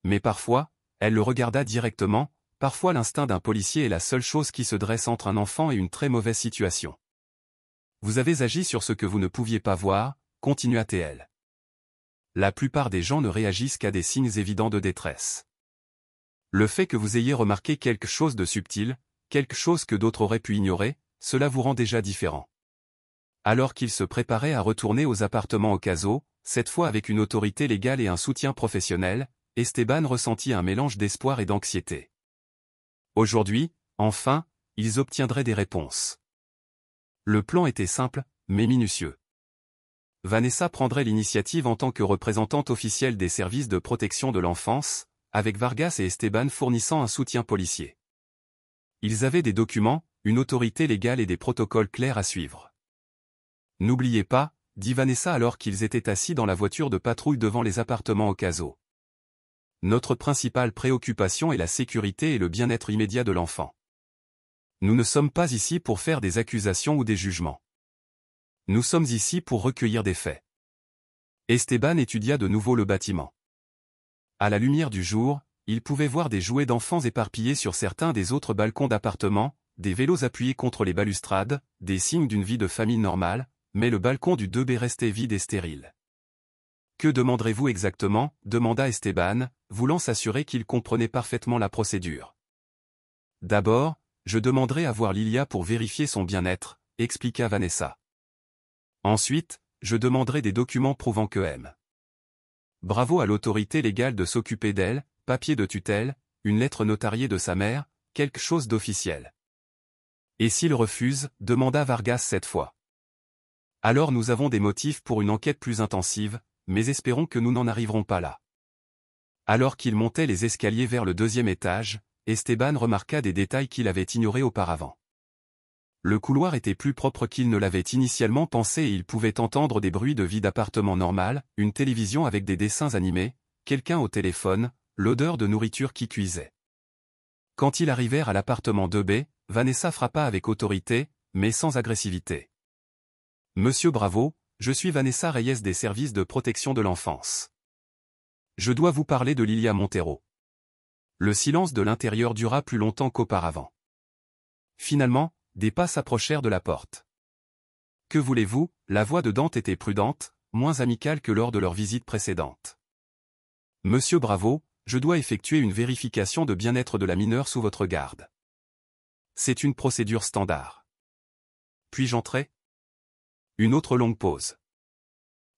Mais parfois, elle le regarda directement, parfois l'instinct d'un policier est la seule chose qui se dresse entre un enfant et une très mauvaise situation. Vous avez agi sur ce que vous ne pouviez pas voir, continua-t-elle. La plupart des gens ne réagissent qu'à des signes évidents de détresse. Le fait que vous ayez remarqué quelque chose de subtil, quelque chose que d'autres auraient pu ignorer, cela vous rend déjà différent. Alors qu'il se préparait à retourner aux appartements Ocaso, cette fois avec une autorité légale et un soutien professionnel, Esteban ressentit un mélange d'espoir et d'anxiété. Aujourd'hui, enfin, ils obtiendraient des réponses. Le plan était simple, mais minutieux. Vanessa prendrait l'initiative en tant que représentante officielle des services de protection de l'enfance, avec Vargas et Esteban fournissant un soutien policier. Ils avaient des documents, une autorité légale et des protocoles clairs à suivre. N'oubliez pas, dit Vanessa alors qu'ils étaient assis dans la voiture de patrouille devant les appartements Ocaso. Notre principale préoccupation est la sécurité et le bien-être immédiat de l'enfant. Nous ne sommes pas ici pour faire des accusations ou des jugements. Nous sommes ici pour recueillir des faits. Esteban étudia de nouveau le bâtiment. À la lumière du jour, il pouvait voir des jouets d'enfants éparpillés sur certains des autres balcons d'appartements, des vélos appuyés contre les balustrades, des signes d'une vie de famille normale, mais le balcon du 2B restait vide et stérile. Que demanderez-vous exactement? Demanda Esteban, voulant s'assurer qu'il comprenait parfaitement la procédure. D'abord, je demanderai à voir Lilia pour vérifier son bien-être, expliqua Vanessa. Ensuite, je demanderai des documents prouvant que M. Bravo à l'autorité légale de s'occuper d'elle, papier de tutelle, une lettre notariée de sa mère, quelque chose d'officiel. Et s'il refuse, demanda Vargas cette fois. Alors nous avons des motifs pour une enquête plus intensive, mais espérons que nous n'en arriverons pas là. Alors qu'il montait les escaliers vers le 2e étage, Esteban remarqua des détails qu'il avait ignorés auparavant. Le couloir était plus propre qu'il ne l'avait initialement pensé et il pouvait entendre des bruits de vie d'appartement normal, une télévision avec des dessins animés, quelqu'un au téléphone, l'odeur de nourriture qui cuisait. Quand ils arrivèrent à l'appartement 2B, Vanessa frappa avec autorité, mais sans agressivité. « Monsieur Bravo, je suis Vanessa Reyes des services de protection de l'enfance. Je dois vous parler de Lilia Montero. » Le silence de l'intérieur dura plus longtemps qu'auparavant. Finalement, des pas s'approchèrent de la porte. « Que voulez-vous » La voix de Dante était prudente, moins amicale que lors de leur visite précédente. « Monsieur Bravo, je dois effectuer une vérification de bien-être de la mineure sous votre garde. C'est une procédure standard. Puis-je entrer? Une autre longue pause.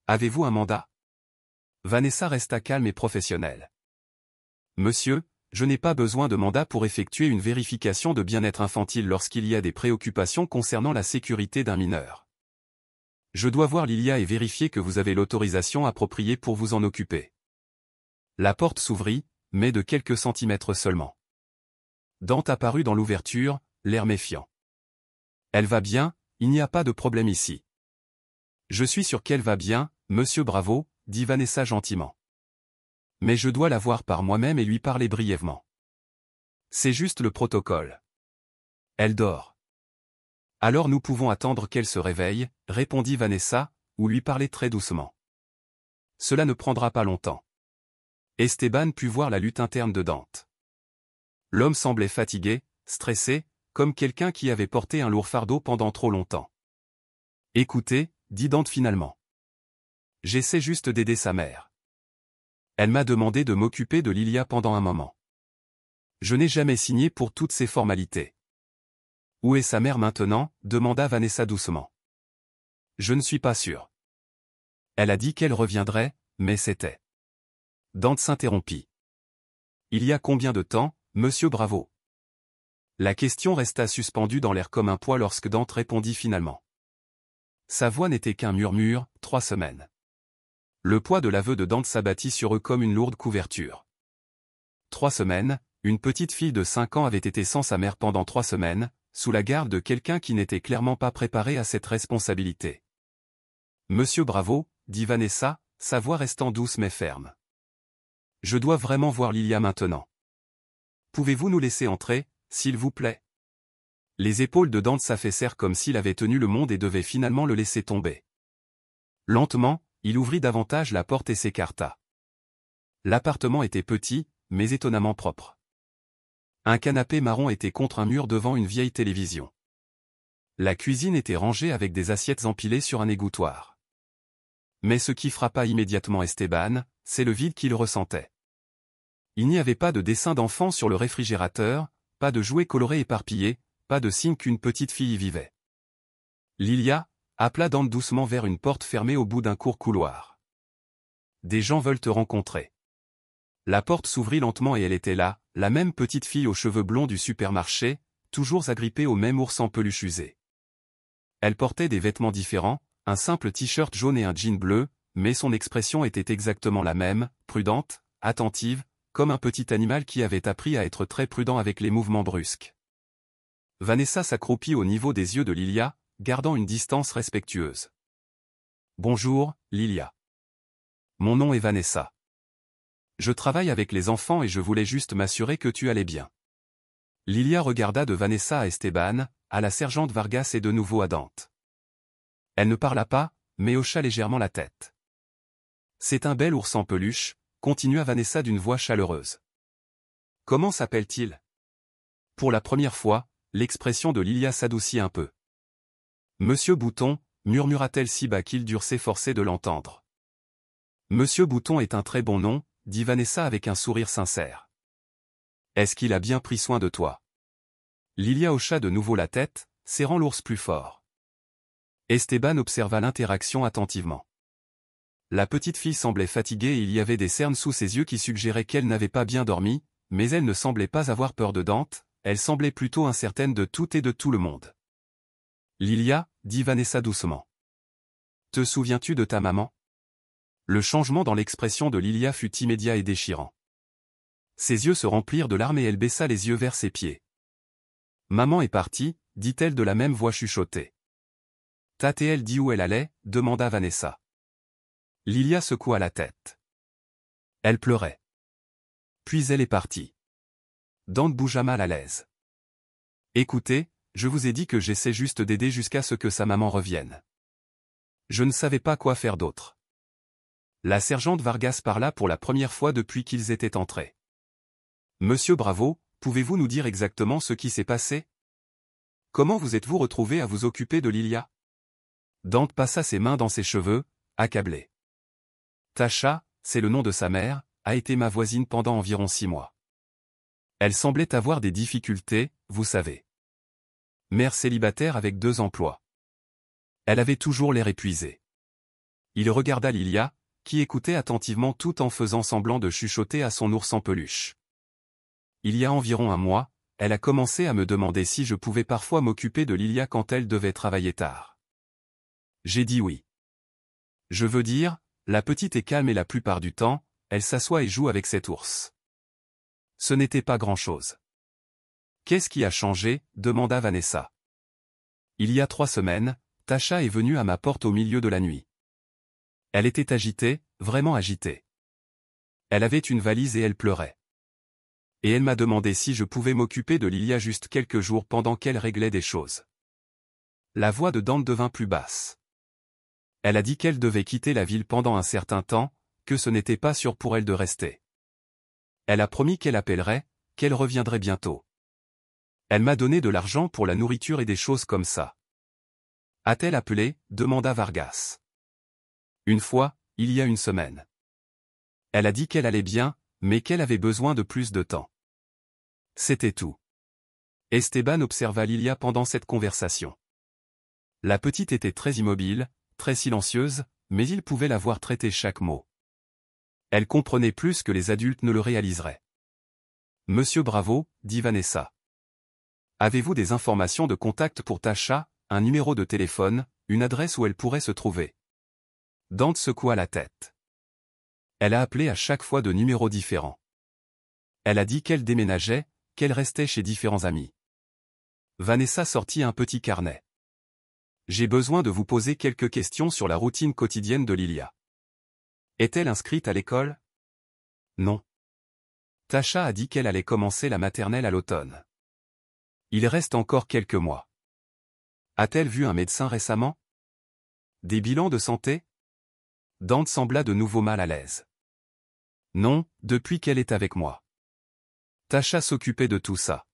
Avez-vous un mandat? Vanessa resta calme et professionnelle. Monsieur, je n'ai pas besoin de mandat pour effectuer une vérification de bien-être infantile lorsqu'il y a des préoccupations concernant la sécurité d'un mineur. Je dois voir Lilia et vérifier que vous avez l'autorisation appropriée pour vous en occuper. La porte s'ouvrit, mais de quelques centimètres seulement. Dante apparut dans l'ouverture, l'air méfiant. Elle va bien, il n'y a pas de problème ici. Je suis sûr qu'elle va bien, monsieur Bravo, dit Vanessa gentiment. Mais je dois la voir par moi-même et lui parler brièvement. C'est juste le protocole. Elle dort. Alors nous pouvons attendre qu'elle se réveille, répondit Vanessa, ou lui parler très doucement. Cela ne prendra pas longtemps. Esteban put voir la lutte interne de Dante. L'homme semblait fatigué, stressé, comme quelqu'un qui avait porté un lourd fardeau pendant trop longtemps. Écoutez, dit Dante finalement. J'essaie juste d'aider sa mère. Elle m'a demandé de m'occuper de Lilia pendant un moment. Je n'ai jamais signé pour toutes ces formalités. Où est sa mère maintenant? Demanda Vanessa doucement. Je ne suis pas sûr. Elle a dit qu'elle reviendrait, mais c'était... Dante s'interrompit. Il y a combien de temps, monsieur Bravo? La question resta suspendue dans l'air comme un poids lorsque Dante répondit finalement. Sa voix n'était qu'un murmure, 3 semaines. Le poids de l'aveu de Dante s'abattit sur eux comme une lourde couverture. 3 semaines, une petite fille de 5 ans avait été sans sa mère pendant 3 semaines, sous la garde de quelqu'un qui n'était clairement pas préparé à cette responsabilité. Monsieur Bravo, dit Vanessa, sa voix restant douce mais ferme. Je dois vraiment voir Lilia maintenant. Pouvez-vous nous laisser entrer, s'il vous plaît? Les épaules de Dante s'affaissèrent comme s'il avait tenu le monde et devait finalement le laisser tomber. Lentement, il ouvrit davantage la porte et s'écarta. L'appartement était petit, mais étonnamment propre. Un canapé marron était contre un mur devant une vieille télévision. La cuisine était rangée avec des assiettes empilées sur un égouttoir. Mais ce qui frappa immédiatement Esteban, c'est le vide qu'il ressentait. Il n'y avait pas de dessin d'enfant sur le réfrigérateur, pas de jouets colorés éparpillés, pas de signe qu'une petite fille y vivait. Lilia, appela Dante doucement vers une porte fermée au bout d'un court couloir. Des gens veulent te rencontrer. La porte s'ouvrit lentement et elle était là, la même petite fille aux cheveux blonds du supermarché, toujours agrippée au même ours en peluche usé. Elle portait des vêtements différents, un simple t-shirt jaune et un jean bleu, mais son expression était exactement la même, prudente, attentive, comme un petit animal qui avait appris à être très prudent avec les mouvements brusques. Vanessa s'accroupit au niveau des yeux de Lilia, gardant une distance respectueuse. Bonjour, Lilia. Mon nom est Vanessa. Je travaille avec les enfants et je voulais juste m'assurer que tu allais bien. Lilia regarda de Vanessa à Esteban, à la sergente Vargas et de nouveau à Dante. Elle ne parla pas, mais hocha légèrement la tête. C'est un bel ours en peluche, continua Vanessa d'une voix chaleureuse. Comment s'appelle-t-il? Pour la première fois, l'expression de Lilia s'adoucit un peu. Monsieur Bouton, murmura-t-elle si bas qu'il dut s'efforcer de l'entendre. Monsieur Bouton est un très bon nom, dit Vanessa avec un sourire sincère. Est-ce qu'il a bien pris soin de toi? Lilia hocha de nouveau la tête, serrant l'ours plus fort. Esteban observa l'interaction attentivement. La petite fille semblait fatiguée et il y avait des cernes sous ses yeux qui suggéraient qu'elle n'avait pas bien dormi, mais elle ne semblait pas avoir peur de Dante, elle semblait plutôt incertaine de tout et de tout le monde. Lilia, dit Vanessa doucement. Te souviens-tu de ta maman? Le changement dans l'expression de Lilia fut immédiat et déchirant. Ses yeux se remplirent de larmes et elle baissa les yeux vers ses pieds. Maman est partie, dit-elle de la même voix chuchotée. T'a-t-elle dit où elle allait? Demanda Vanessa. Lilia secoua la tête. Elle pleurait. Puis elle est partie. Dante bougea mal à l'aise. Écoutez, je vous ai dit que j'essaie juste d'aider jusqu'à ce que sa maman revienne. Je ne savais pas quoi faire d'autre. La sergente Vargas parla pour la première fois depuis qu'ils étaient entrés. Monsieur Bravo, pouvez-vous nous dire exactement ce qui s'est passé? Comment vous êtes-vous retrouvé à vous occuper de Lilia? Dante passa ses mains dans ses cheveux, accablé. Tasha, c'est le nom de sa mère, a été ma voisine pendant environ 6 mois. Elle semblait avoir des difficultés, vous savez. Mère célibataire avec 2 emplois. Elle avait toujours l'air épuisée. Il regarda Lilia, qui écoutait attentivement tout en faisant semblant de chuchoter à son ours en peluche. Il y a environ un mois, elle a commencé à me demander si je pouvais parfois m'occuper de Lilia quand elle devait travailler tard. J'ai dit oui. Je veux dire, la petite est calme et la plupart du temps, elle s'assoit et joue avec cet ours. Ce n'était pas grand-chose. Qu'est-ce qui a changé? Demanda Vanessa. Il y a 3 semaines, Tasha est venue à ma porte au milieu de la nuit. Elle était agitée, vraiment agitée. Elle avait une valise et elle pleurait. Et elle m'a demandé si je pouvais m'occuper de Lilia juste quelques jours pendant qu'elle réglait des choses. La voix de Dante devint plus basse. Elle a dit qu'elle devait quitter la ville pendant un certain temps, que ce n'était pas sûr pour elle de rester. Elle a promis qu'elle appellerait, qu'elle reviendrait bientôt. Elle m'a donné de l'argent pour la nourriture et des choses comme ça. A-t-elle appelé? Demanda Vargas. Une fois, il y a une semaine. Elle a dit qu'elle allait bien, mais qu'elle avait besoin de plus de temps. C'était tout. Esteban observa Lilia pendant cette conversation. La petite était très immobile, très silencieuse, mais il pouvait la voir traiter chaque mot. Elle comprenait plus que les adultes ne le réaliseraient. Monsieur Bravo, dit Vanessa. Avez-vous des informations de contact pour Tasha, un numéro de téléphone, une adresse où elle pourrait se trouver? Dante secoua la tête. Elle a appelé à chaque fois de numéros différents. Elle a dit qu'elle déménageait, qu'elle restait chez différents amis. Vanessa sortit un petit carnet. J'ai besoin de vous poser quelques questions sur la routine quotidienne de Lilia. Est-elle inscrite à l'école? Non. Tasha a dit qu'elle allait commencer la maternelle à l'automne. Il reste encore quelques mois. A-t-elle vu un médecin récemment? Des bilans de santé? Dante sembla de nouveau mal à l'aise. Non, depuis qu'elle est avec moi. Tasha s'occupait de tout ça.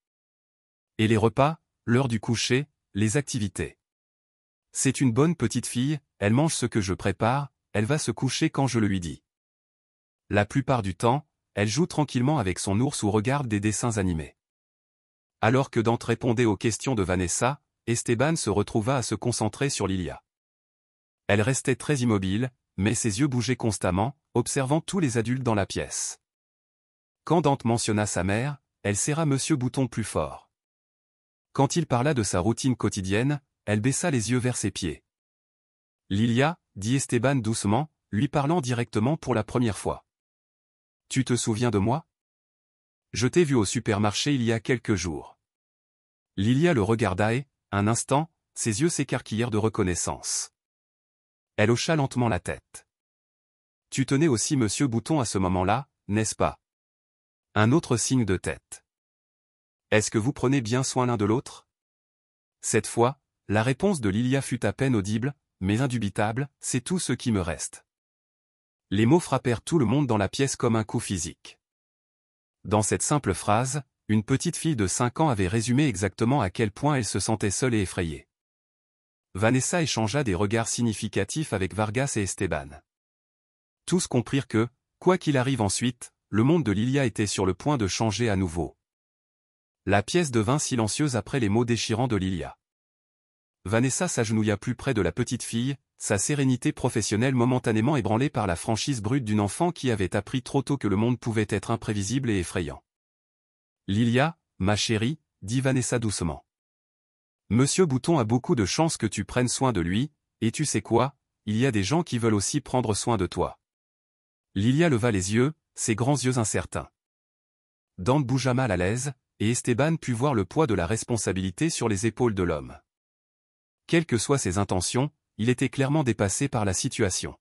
Et les repas, l'heure du coucher, les activités. C'est une bonne petite fille, elle mange ce que je prépare, elle va se coucher quand je le lui dis. La plupart du temps, elle joue tranquillement avec son ours ou regarde des dessins animés. Alors que Dante répondait aux questions de Vanessa, Esteban se retrouva à se concentrer sur Lilia. Elle restait très immobile, mais ses yeux bougeaient constamment, observant tous les adultes dans la pièce. Quand Dante mentionna sa mère, elle serra Monsieur Bouton plus fort. Quand il parla de sa routine quotidienne, elle baissa les yeux vers ses pieds. Lilia, dit Esteban doucement, lui parlant directement pour la première fois. Tu te souviens de moi? Je t'ai vu au supermarché il y a quelques jours. Lilia le regarda et, un instant, ses yeux s'écarquillèrent de reconnaissance. Elle hocha lentement la tête. Tu tenais aussi Monsieur Bouton à ce moment-là, n'est-ce pas? Un autre signe de tête. Est-ce que vous prenez bien soin l'un de l'autre? Cette fois, la réponse de Lilia fut à peine audible, mais indubitable, c'est tout ce qui me reste. Les mots frappèrent tout le monde dans la pièce comme un coup physique. Dans cette simple phrase, une petite fille de 5 ans avait résumé exactement à quel point elle se sentait seule et effrayée. Vanessa échangea des regards significatifs avec Vargas et Esteban. Tous comprirent que, quoi qu'il arrive ensuite, le monde de Lilia était sur le point de changer à nouveau. La pièce devint silencieuse après les mots déchirants de Lilia. Vanessa s'agenouilla plus près de la petite fille, sa sérénité professionnelle momentanément ébranlée par la franchise brute d'une enfant qui avait appris trop tôt que le monde pouvait être imprévisible et effrayant. Lilia, ma chérie, dit Vanessa doucement. Monsieur Bouton a beaucoup de chance que tu prennes soin de lui, et tu sais quoi, il y a des gens qui veulent aussi prendre soin de toi. Lilia leva les yeux, ses grands yeux incertains. Dante bougea mal à l'aise, et Esteban put voir le poids de la responsabilité sur les épaules de l'homme. Quelles que soient ses intentions, il était clairement dépassé par la situation.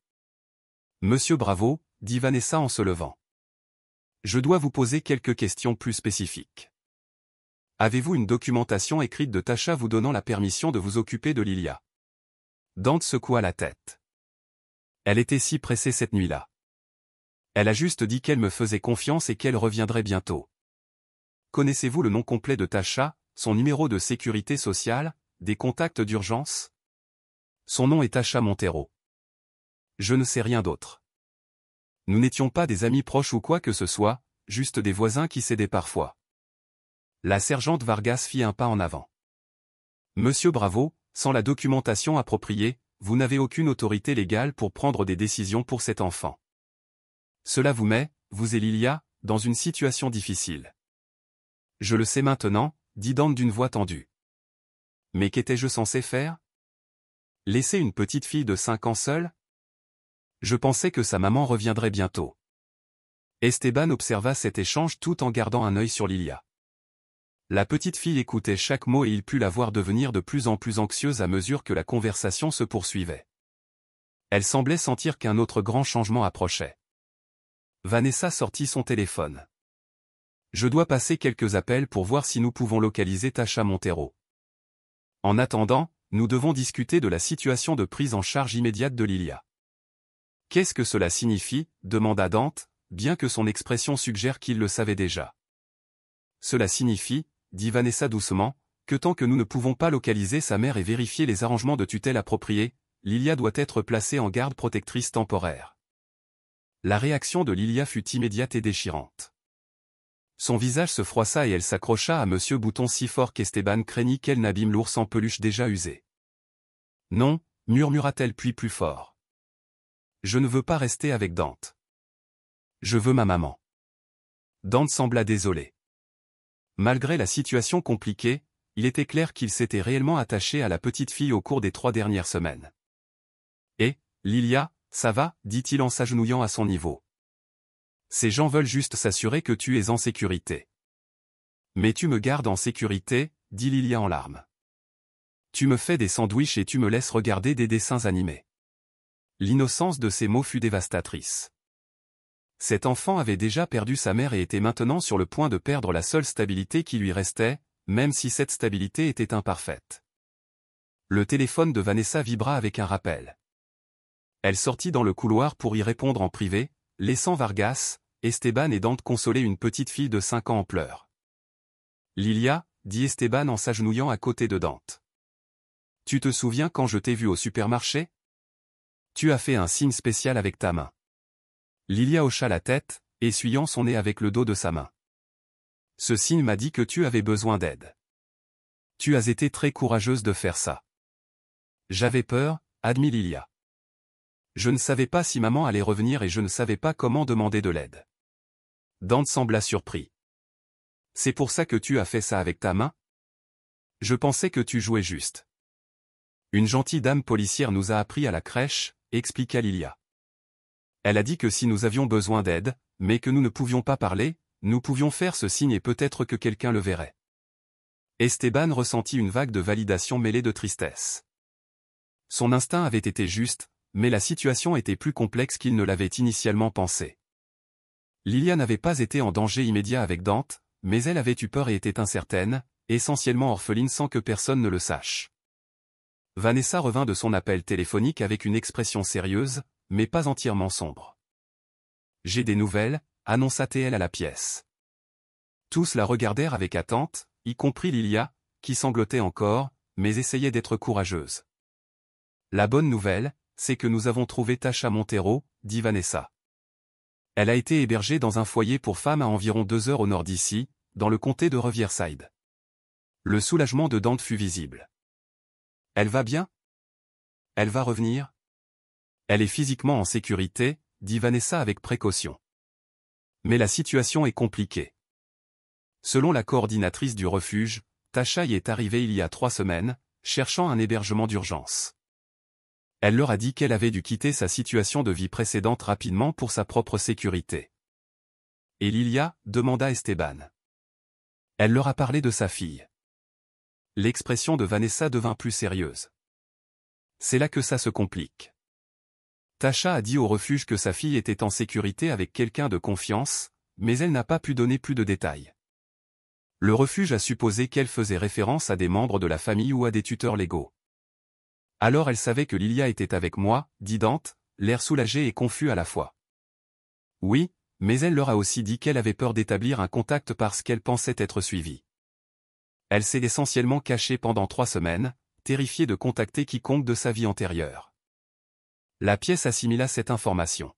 Monsieur Bravo, dit Vanessa en se levant. Je dois vous poser quelques questions plus spécifiques. Avez-vous une documentation écrite de Tasha vous donnant la permission de vous occuper de Lilia? Dante secoua la tête. Elle était si pressée cette nuit-là. Elle a juste dit qu'elle me faisait confiance et qu'elle reviendrait bientôt. Connaissez-vous le nom complet de Tasha, son numéro de sécurité sociale, des contacts d'urgence? Son nom est Tasha Montero. Je ne sais rien d'autre. Nous n'étions pas des amis proches ou quoi que ce soit, juste des voisins qui s'aidaient parfois. La sergente Vargas fit un pas en avant. Monsieur Bravo, sans la documentation appropriée, vous n'avez aucune autorité légale pour prendre des décisions pour cet enfant. Cela vous met, vous et Lilia, dans une situation difficile. Je le sais maintenant, dit Dante d'une voix tendue. Mais qu'étais-je censé faire? Laisser une petite fille de 5 ans seule? Je pensais que sa maman reviendrait bientôt. Esteban observa cet échange tout en gardant un œil sur Lilia. La petite fille écoutait chaque mot et il put la voir devenir de plus en plus anxieuse à mesure que la conversation se poursuivait. Elle semblait sentir qu'un autre grand changement approchait. Vanessa sortit son téléphone. Je dois passer quelques appels pour voir si nous pouvons localiser Tasha Montero. En attendant, nous devons discuter de la situation de prise en charge immédiate de Lilia. Qu'est-ce que cela signifie? Demanda Dante, bien que son expression suggère qu'il le savait déjà. Cela signifie, dit Vanessa doucement, que tant que nous ne pouvons pas localiser sa mère et vérifier les arrangements de tutelle appropriés, Lilia doit être placée en garde protectrice temporaire. La réaction de Lilia fut immédiate et déchirante. Son visage se froissa et elle s'accrocha à Monsieur Bouton si fort qu'Esteban craignit qu'elle n'abîme l'ours en peluche déjà usé. Non, murmura-t-elle puis plus fort. Je ne veux pas rester avec Dante. Je veux ma maman. Dante sembla désolé. Malgré la situation compliquée, il était clair qu'il s'était réellement attaché à la petite fille au cours des 3 dernières semaines. Et, Lilia, ça va, dit-il en s'agenouillant à son niveau. Ces gens veulent juste s'assurer que tu es en sécurité. Mais tu me gardes en sécurité, dit Lilia en larmes. Tu me fais des sandwichs et tu me laisses regarder des dessins animés. L'innocence de ces mots fut dévastatrice. Cet enfant avait déjà perdu sa mère et était maintenant sur le point de perdre la seule stabilité qui lui restait, même si cette stabilité était imparfaite. Le téléphone de Vanessa vibra avec un rappel. Elle sortit dans le couloir pour y répondre en privé, laissant Vargas, Esteban et Dante consoler une petite fille de 5 ans en pleurs. Lilia, dit Esteban en s'agenouillant à côté de Dante. Tu te souviens quand je t'ai vu au supermarché? Tu as fait un signe spécial avec ta main. Lilia hocha la tête, essuyant son nez avec le dos de sa main. Ce signe m'a dit que tu avais besoin d'aide. Tu as été très courageuse de faire ça. J'avais peur, admit Lilia. Je ne savais pas si maman allait revenir et je ne savais pas comment demander de l'aide. Dante sembla surpris. C'est pour ça que tu as fait ça avec ta main? Je pensais que tu jouais juste. Une gentille dame policière nous a appris à la crèche, expliqua Lilia. Elle a dit que si nous avions besoin d'aide, mais que nous ne pouvions pas parler, nous pouvions faire ce signe et peut-être que quelqu'un le verrait. Esteban ressentit une vague de validation mêlée de tristesse. Son instinct avait été juste, mais la situation était plus complexe qu'il ne l'avait initialement pensé. Lilia n'avait pas été en danger immédiat avec Dante, mais elle avait eu peur et était incertaine, essentiellement orpheline sans que personne ne le sache. Vanessa revint de son appel téléphonique avec une expression sérieuse, mais pas entièrement sombre. J'ai des nouvelles, annonça-t-elle à la pièce. Tous la regardèrent avec attente, y compris Lilia, qui sanglotait encore, mais essayait d'être courageuse. La bonne nouvelle, c'est que nous avons trouvé Tasha Montero, dit Vanessa. Elle a été hébergée dans un foyer pour femmes à environ 2 heures au nord d'ici, dans le comté de Riverside. Le soulagement de Dante fut visible. Elle va bien? Elle va revenir? Elle est physiquement en sécurité, dit Vanessa avec précaution. Mais la situation est compliquée. Selon la coordinatrice du refuge, Tasha y est arrivée il y a 3 semaines, cherchant un hébergement d'urgence. Elle leur a dit qu'elle avait dû quitter sa situation de vie précédente rapidement pour sa propre sécurité. Et Lilia, demanda Esteban. Elle leur a parlé de sa fille. L'expression de Vanessa devint plus sérieuse. C'est là que ça se complique. Tasha a dit au refuge que sa fille était en sécurité avec quelqu'un de confiance, mais elle n'a pas pu donner plus de détails. Le refuge a supposé qu'elle faisait référence à des membres de la famille ou à des tuteurs légaux. Alors elle savait que Lilia était avec moi, dit Dante, l'air soulagé et confus à la fois. Oui, mais elle leur a aussi dit qu'elle avait peur d'établir un contact parce qu'elle pensait être suivie. Elle s'est essentiellement cachée pendant 3 semaines, terrifiée de contacter quiconque de sa vie antérieure. La pièce assimila cette information.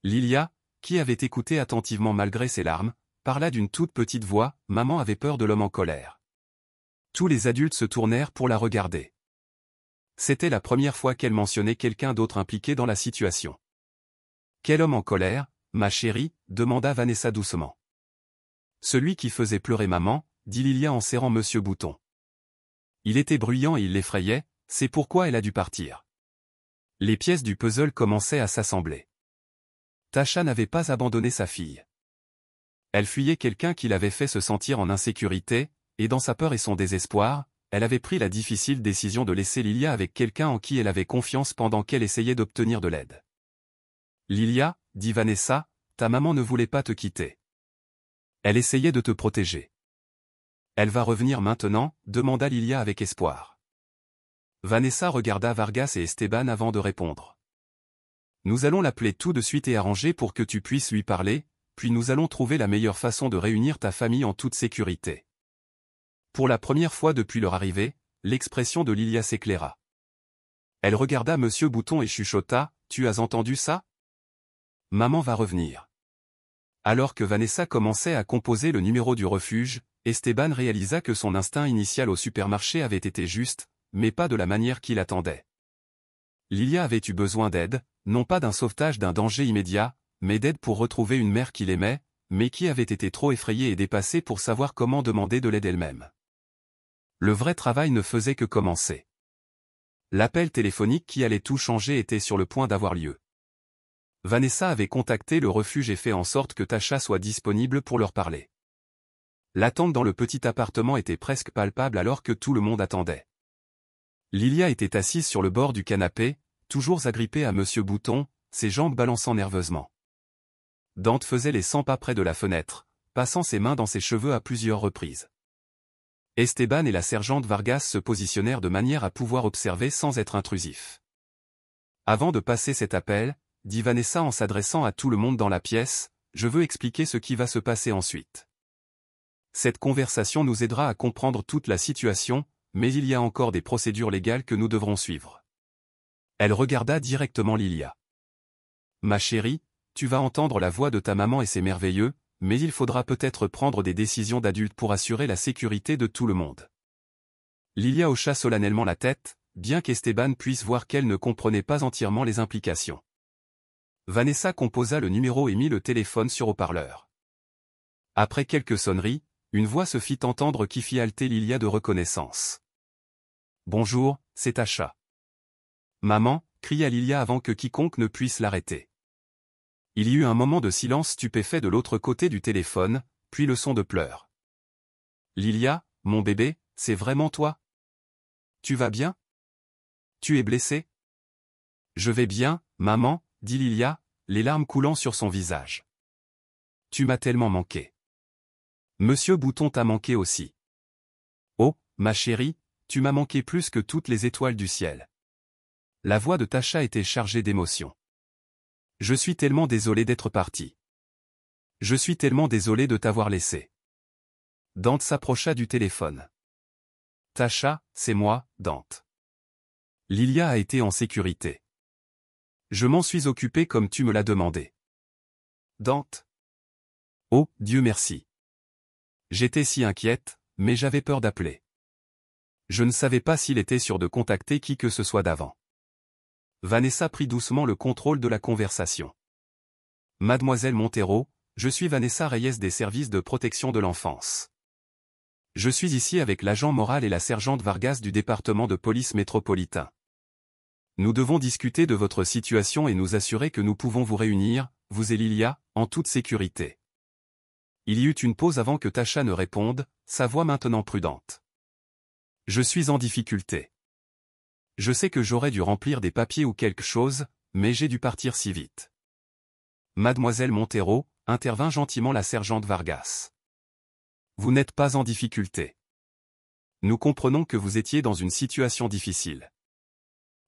Lilia, qui avait écouté attentivement malgré ses larmes, parla d'une toute petite voix, maman avait peur de l'homme en colère. Tous les adultes se tournèrent pour la regarder. C'était la première fois qu'elle mentionnait quelqu'un d'autre impliqué dans la situation. « Quel homme en colère, ma chérie ?» demanda Vanessa doucement. « Celui qui faisait pleurer maman », dit Lilia en serrant Monsieur Bouton. Il était bruyant et il l'effrayait, c'est pourquoi elle a dû partir. Les pièces du puzzle commençaient à s'assembler. Tasha n'avait pas abandonné sa fille. Elle fuyait quelqu'un qui l'avait fait se sentir en insécurité, et dans sa peur et son désespoir, elle avait pris la difficile décision de laisser Lilia avec quelqu'un en qui elle avait confiance pendant qu'elle essayait d'obtenir de l'aide. « Lilia, » dit Vanessa, « ta maman ne voulait pas te quitter. Elle essayait de te protéger. »« Elle va revenir maintenant ?» demanda Lilia avec espoir. Vanessa regarda Vargas et Esteban avant de répondre. « Nous allons l'appeler tout de suite et arranger pour que tu puisses lui parler, puis nous allons trouver la meilleure façon de réunir ta famille en toute sécurité. » Pour la première fois depuis leur arrivée, l'expression de Lilia s'éclaira. Elle regarda Monsieur Bouton et chuchota, « Tu as entendu ça? Maman va revenir. » Alors que Vanessa commençait à composer le numéro du refuge, Esteban réalisa que son instinct initial au supermarché avait été juste, mais pas de la manière qu'il attendait. Lilia avait eu besoin d'aide, non pas d'un sauvetage d'un danger immédiat, mais d'aide pour retrouver une mère qu'il aimait, mais qui avait été trop effrayée et dépassée pour savoir comment demander de l'aide elle-même. Le vrai travail ne faisait que commencer. L'appel téléphonique qui allait tout changer était sur le point d'avoir lieu. Vanessa avait contacté le refuge et fait en sorte que Tasha soit disponible pour leur parler. L'attente dans le petit appartement était presque palpable alors que tout le monde attendait. Lilia était assise sur le bord du canapé, toujours agrippée à Monsieur Bouton, ses jambes balançant nerveusement. Dante faisait les 100 pas près de la fenêtre, passant ses mains dans ses cheveux à plusieurs reprises. Esteban et la sergente Vargas se positionnèrent de manière à pouvoir observer sans être intrusifs. Avant de passer cet appel, dit Vanessa en s'adressant à tout le monde dans la pièce, je veux expliquer ce qui va se passer ensuite. Cette conversation nous aidera à comprendre toute la situation, mais il y a encore des procédures légales que nous devrons suivre. Elle regarda directement Lilia. Ma chérie, tu vas entendre la voix de ta maman et c'est merveilleux, mais il faudra peut-être prendre des décisions d'adulte pour assurer la sécurité de tout le monde. Lilia hocha solennellement la tête, bien qu'Esteban puisse voir qu'elle ne comprenait pas entièrement les implications. Vanessa composa le numéro et mit le téléphone sur haut-parleur. Après quelques sonneries, une voix se fit entendre qui fit halter Lilia de reconnaissance. « Bonjour, c'est Tasha. »« Maman » cria Lilia avant que quiconque ne puisse l'arrêter. Il y eut un moment de silence stupéfait de l'autre côté du téléphone, puis le son de pleurs. « Lilia, mon bébé, c'est vraiment toi? Tu vas bien? Tu es blessée? »« Je vais bien, maman, » dit Lilia, les larmes coulant sur son visage. « Tu m'as tellement manqué. Monsieur Bouton t'a manqué aussi. Oh, ma chérie, tu m'as manqué plus que toutes les étoiles du ciel. » La voix de Tasha était chargée d'émotion. « Je suis tellement désolé d'être parti. Je suis tellement désolé de t'avoir laissé. » Dante s'approcha du téléphone. « Tasha, c'est moi, Dante. Lilia a été en sécurité. Je m'en suis occupé comme tu me l'as demandé. » Dante. « Oh, Dieu merci. J'étais si inquiète, mais j'avais peur d'appeler. Je ne savais pas s'il était sûr de contacter qui que ce soit d'avant. » Vanessa prit doucement le contrôle de la conversation. « Mademoiselle Montero, je suis Vanessa Reyes des services de protection de l'enfance. Je suis ici avec l'agent moral et la sergente Vargas du département de police métropolitain. Nous devons discuter de votre situation et nous assurer que nous pouvons vous réunir, vous et Lilia, en toute sécurité. » Il y eut une pause avant que Tasha ne réponde, sa voix maintenant prudente. « Je suis en difficulté. Je sais que j'aurais dû remplir des papiers ou quelque chose, mais j'ai dû partir si vite. » Mademoiselle Montero, intervint gentiment la sergente Vargas. « Vous n'êtes pas en difficulté. Nous comprenons que vous étiez dans une situation difficile.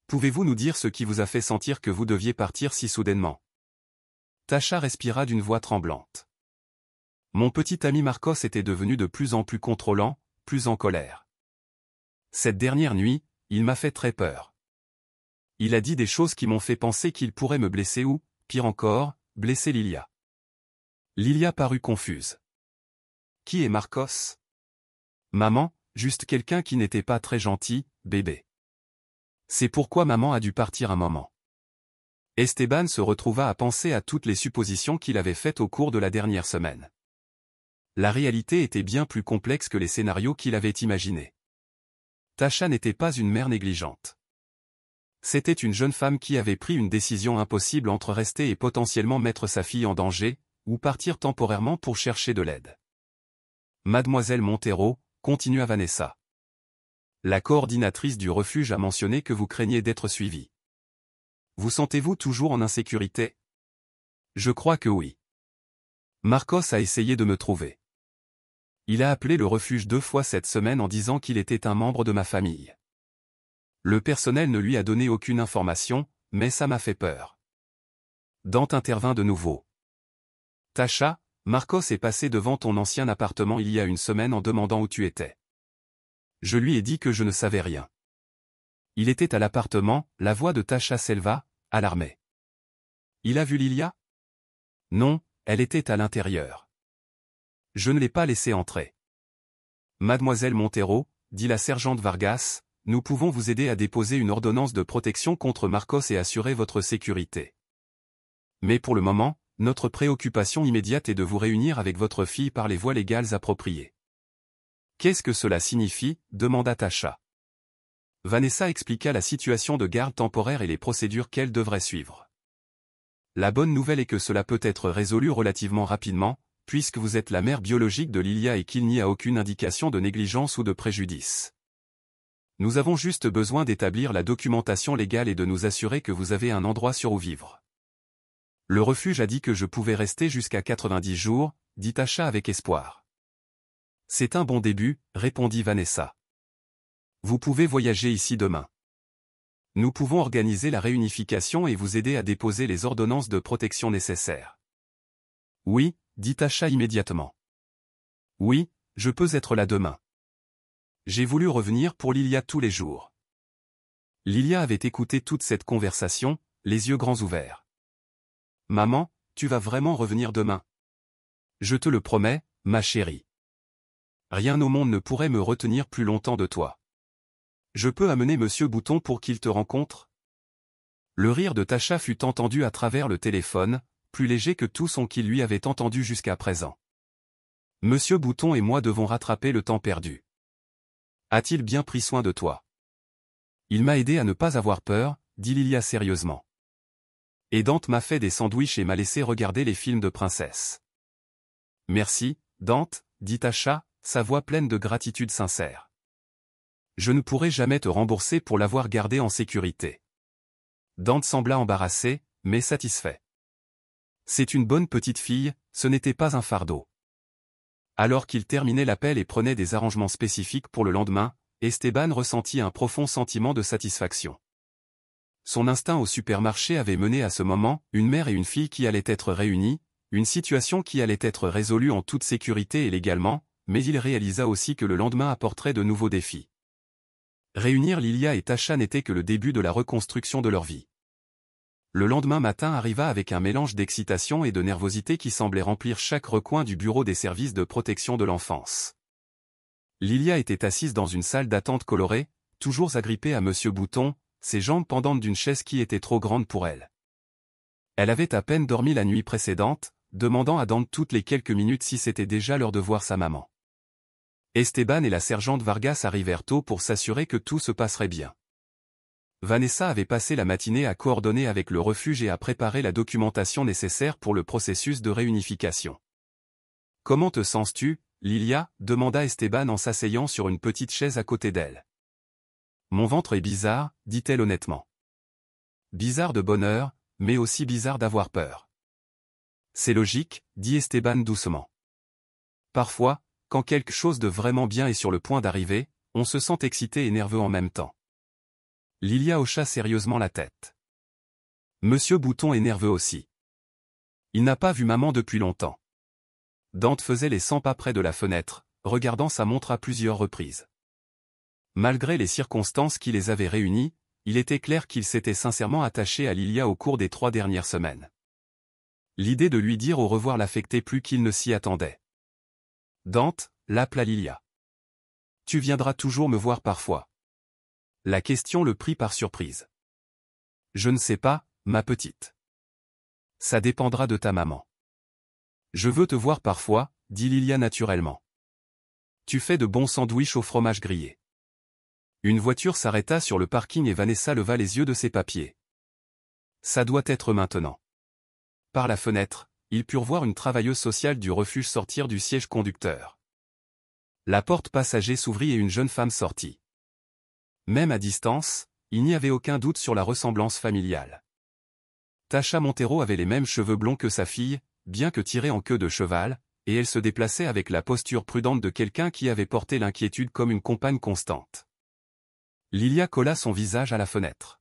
Pouvez-vous nous dire ce qui vous a fait sentir que vous deviez partir si soudainement? » Tasha respira d'une voix tremblante. « Mon petit ami Marcos était devenu de plus en plus contrôlant, plus en colère. Cette dernière nuit, il m'a fait très peur. Il a dit des choses qui m'ont fait penser qu'il pourrait me blesser ou, pire encore, blesser Lilia. » Lilia parut confuse. « Qui est Marcos? » « Maman, juste quelqu'un qui n'était pas très gentil, bébé. C'est pourquoi maman a dû partir un moment. Esteban se retrouva à penser à toutes les suppositions qu'il avait faites au cours de la dernière semaine. La réalité était bien plus complexe que les scénarios qu'il avait imaginés. Tasha n'était pas une mère négligente. C'était une jeune femme qui avait pris une décision impossible entre rester et potentiellement mettre sa fille en danger, ou partir temporairement pour chercher de l'aide. Mademoiselle Montero, continua Vanessa. La coordinatrice du refuge a mentionné que vous craignez d'être suivie. Vous sentez-vous toujours en insécurité? Je crois que oui. Marcos a essayé de me trouver. Il a appelé le refuge 2 fois cette semaine en disant qu'il était un membre de ma famille. Le personnel ne lui a donné aucune information, mais ça m'a fait peur. Dante intervint de nouveau. Tasha, Marcos est passé devant ton ancien appartement il y a une semaine en demandant où tu étais. Je lui ai dit que je ne savais rien. Il était à l'appartement, la voix de Tasha s'éleva, alarmée. Il a vu Lilia? Non, elle était à l'intérieur. Je ne l'ai pas laissée entrer. Mademoiselle Montero, dit la sergente Vargas, nous pouvons vous aider à déposer une ordonnance de protection contre Marcos et assurer votre sécurité. Mais pour le moment, notre préoccupation immédiate est de vous réunir avec votre fille par les voies légales appropriées. Qu'est-ce que cela signifie? Demanda Tasha. Vanessa expliqua la situation de garde temporaire et les procédures qu'elle devrait suivre. La bonne nouvelle est que cela peut être résolu relativement rapidement, puisque vous êtes la mère biologique de Lilia et qu'il n'y a aucune indication de négligence ou de préjudice. Nous avons juste besoin d'établir la documentation légale et de nous assurer que vous avez un endroit sûr où vivre. Le refuge a dit que je pouvais rester jusqu'à 90 jours, dit Tasha avec espoir. C'est un bon début, répondit Vanessa. Vous pouvez voyager ici demain. Nous pouvons organiser la réunification et vous aider à déposer les ordonnances de protection nécessaires. Oui, dit Tasha immédiatement. Oui, je peux être là demain. J'ai voulu revenir pour Lilia tous les jours. Lilia avait écouté toute cette conversation, les yeux grands ouverts. Maman, tu vas vraiment revenir demain? Je te le promets, ma chérie. Rien au monde ne pourrait me retenir plus longtemps de toi. Je peux amener Monsieur Bouton pour qu'il te rencontre? Le rire de Tasha fut entendu à travers le téléphone, plus léger que tout son qu'il lui avait entendu jusqu'à présent. Monsieur Bouton et moi devons rattraper le temps perdu. A-t-il bien pris soin de toi? Il m'a aidé à ne pas avoir peur, dit Lilia sérieusement. Et Dante m'a fait des sandwichs et m'a laissé regarder les films de princesse. Merci, Dante, dit Tasha, sa voix pleine de gratitude sincère. Je ne pourrai jamais te rembourser pour l'avoir gardé en sécurité. Dante sembla embarrassé, mais satisfait. C'est une bonne petite fille, ce n'était pas un fardeau. Alors qu'il terminait l'appel et prenait des arrangements spécifiques pour le lendemain, Esteban ressentit un profond sentiment de satisfaction. Son instinct au supermarché avait mené à ce moment une mère et une fille qui allaient être réunies, une situation qui allait être résolue en toute sécurité et légalement, mais il réalisa aussi que le lendemain apporterait de nouveaux défis. Réunir Lilia et Tasha n'était que le début de la reconstruction de leur vie. Le lendemain matin arriva avec un mélange d'excitation et de nervosité qui semblait remplir chaque recoin du bureau des services de protection de l'enfance. Lilia était assise dans une salle d'attente colorée, toujours agrippée à Monsieur Bouton, ses jambes pendantes d'une chaise qui était trop grande pour elle. Elle avait à peine dormi la nuit précédente, demandant à Dante toutes les quelques minutes si c'était déjà l'heure de voir sa maman. Esteban et la sergente Vargas arrivèrent tôt pour s'assurer que tout se passerait bien. Vanessa avait passé la matinée à coordonner avec le refuge et à préparer la documentation nécessaire pour le processus de réunification. « Comment te sens-tu, Lilia » demanda Esteban en s'asseyant sur une petite chaise à côté d'elle. « Mon ventre est bizarre » dit-elle honnêtement. Bizarre de bonheur, mais aussi bizarre d'avoir peur. « C'est logique » dit Esteban doucement. Parfois, quand quelque chose de vraiment bien est sur le point d'arriver, on se sent excité et nerveux en même temps. Lilia hocha sérieusement la tête. Monsieur Bouton est nerveux aussi. Il n'a pas vu maman depuis longtemps. Dante faisait les 100 pas près de la fenêtre, regardant sa montre à plusieurs reprises. Malgré les circonstances qui les avaient réunis, il était clair qu'il s'était sincèrement attaché à Lilia au cours des 3 dernières semaines. L'idée de lui dire au revoir l'affectait plus qu'il ne s'y attendait. Dante, l'appela Lilia. Tu viendras toujours me voir parfois. La question le prit par surprise. Je ne sais pas, ma petite. Ça dépendra de ta maman. Je veux te voir parfois, dit Lilia naturellement. Tu fais de bons sandwichs au fromage grillé. Une voiture s'arrêta sur le parking et Vanessa leva les yeux de ses papiers. Ça doit être maintenant. Par la fenêtre, ils purent voir une travailleuse sociale du refuge sortir du siège conducteur. La porte passager s'ouvrit et une jeune femme sortit. Même à distance, il n'y avait aucun doute sur la ressemblance familiale. Tasha Montero avait les mêmes cheveux blonds que sa fille, bien que tirés en queue de cheval, et elle se déplaçait avec la posture prudente de quelqu'un qui avait porté l'inquiétude comme une compagne constante. Lilia colla son visage à la fenêtre.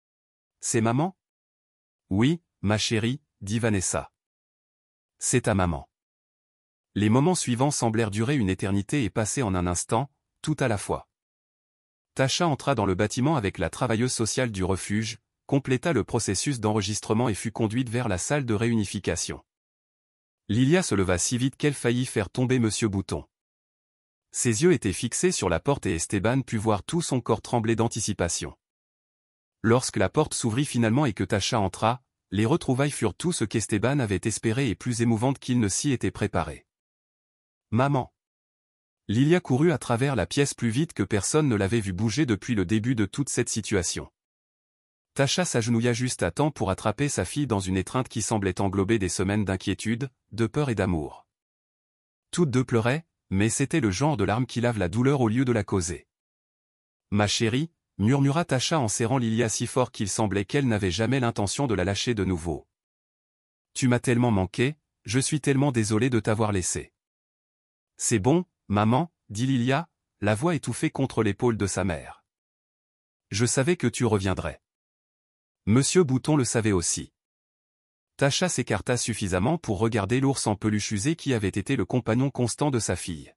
« C'est maman ?»« Oui, ma chérie, » dit Vanessa. « C'est ta maman. » Les moments suivants semblèrent durer une éternité et passer en un instant, tout à la fois. Tasha entra dans le bâtiment avec la travailleuse sociale du refuge, compléta le processus d'enregistrement et fut conduite vers la salle de réunification. Lilia se leva si vite qu'elle faillit faire tomber Monsieur Bouton. Ses yeux étaient fixés sur la porte et Esteban put voir tout son corps trembler d'anticipation. Lorsque la porte s'ouvrit finalement et que Tasha entra, les retrouvailles furent tout ce qu'Esteban avait espéré et plus émouvantes qu'il ne s'y était préparé. « Maman !» Lilia courut à travers la pièce plus vite que personne ne l'avait vue bouger depuis le début de toute cette situation. Tasha s'agenouilla juste à temps pour attraper sa fille dans une étreinte qui semblait englober des semaines d'inquiétude, de peur et d'amour. Toutes deux pleuraient, mais c'était le genre de larmes qui lave la douleur au lieu de la causer. « Ma chérie », murmura Tasha en serrant Lilia si fort qu'il semblait qu'elle n'avait jamais l'intention de la lâcher de nouveau. « Tu m'as tellement manqué, je suis tellement désolée de t'avoir laissé. »« C'est bon, maman, » dit Lilia, la voix étouffée contre l'épaule de sa mère. « Je savais que tu reviendrais. » Monsieur Bouton le savait aussi. Tasha s'écarta suffisamment pour regarder l'ours en peluche usé qui avait été le compagnon constant de sa fille.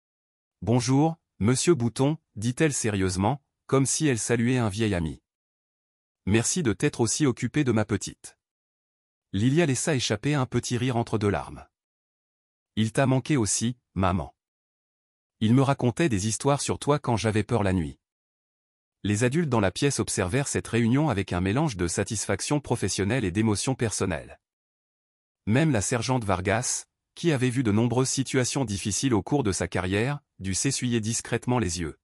« Bonjour, Monsieur Bouton, » dit-elle sérieusement, comme si elle saluait un vieil ami. « Merci de t'être aussi occupé de ma petite. » Lilia laissa échapper un petit rire entre deux larmes. « Il t'a manqué aussi, maman. Il me racontait des histoires sur toi quand j'avais peur la nuit. » Les adultes dans la pièce observèrent cette réunion avec un mélange de satisfaction professionnelle et d'émotion personnelle. Même la sergente Vargas, qui avait vu de nombreuses situations difficiles au cours de sa carrière, dut s'essuyer discrètement les yeux.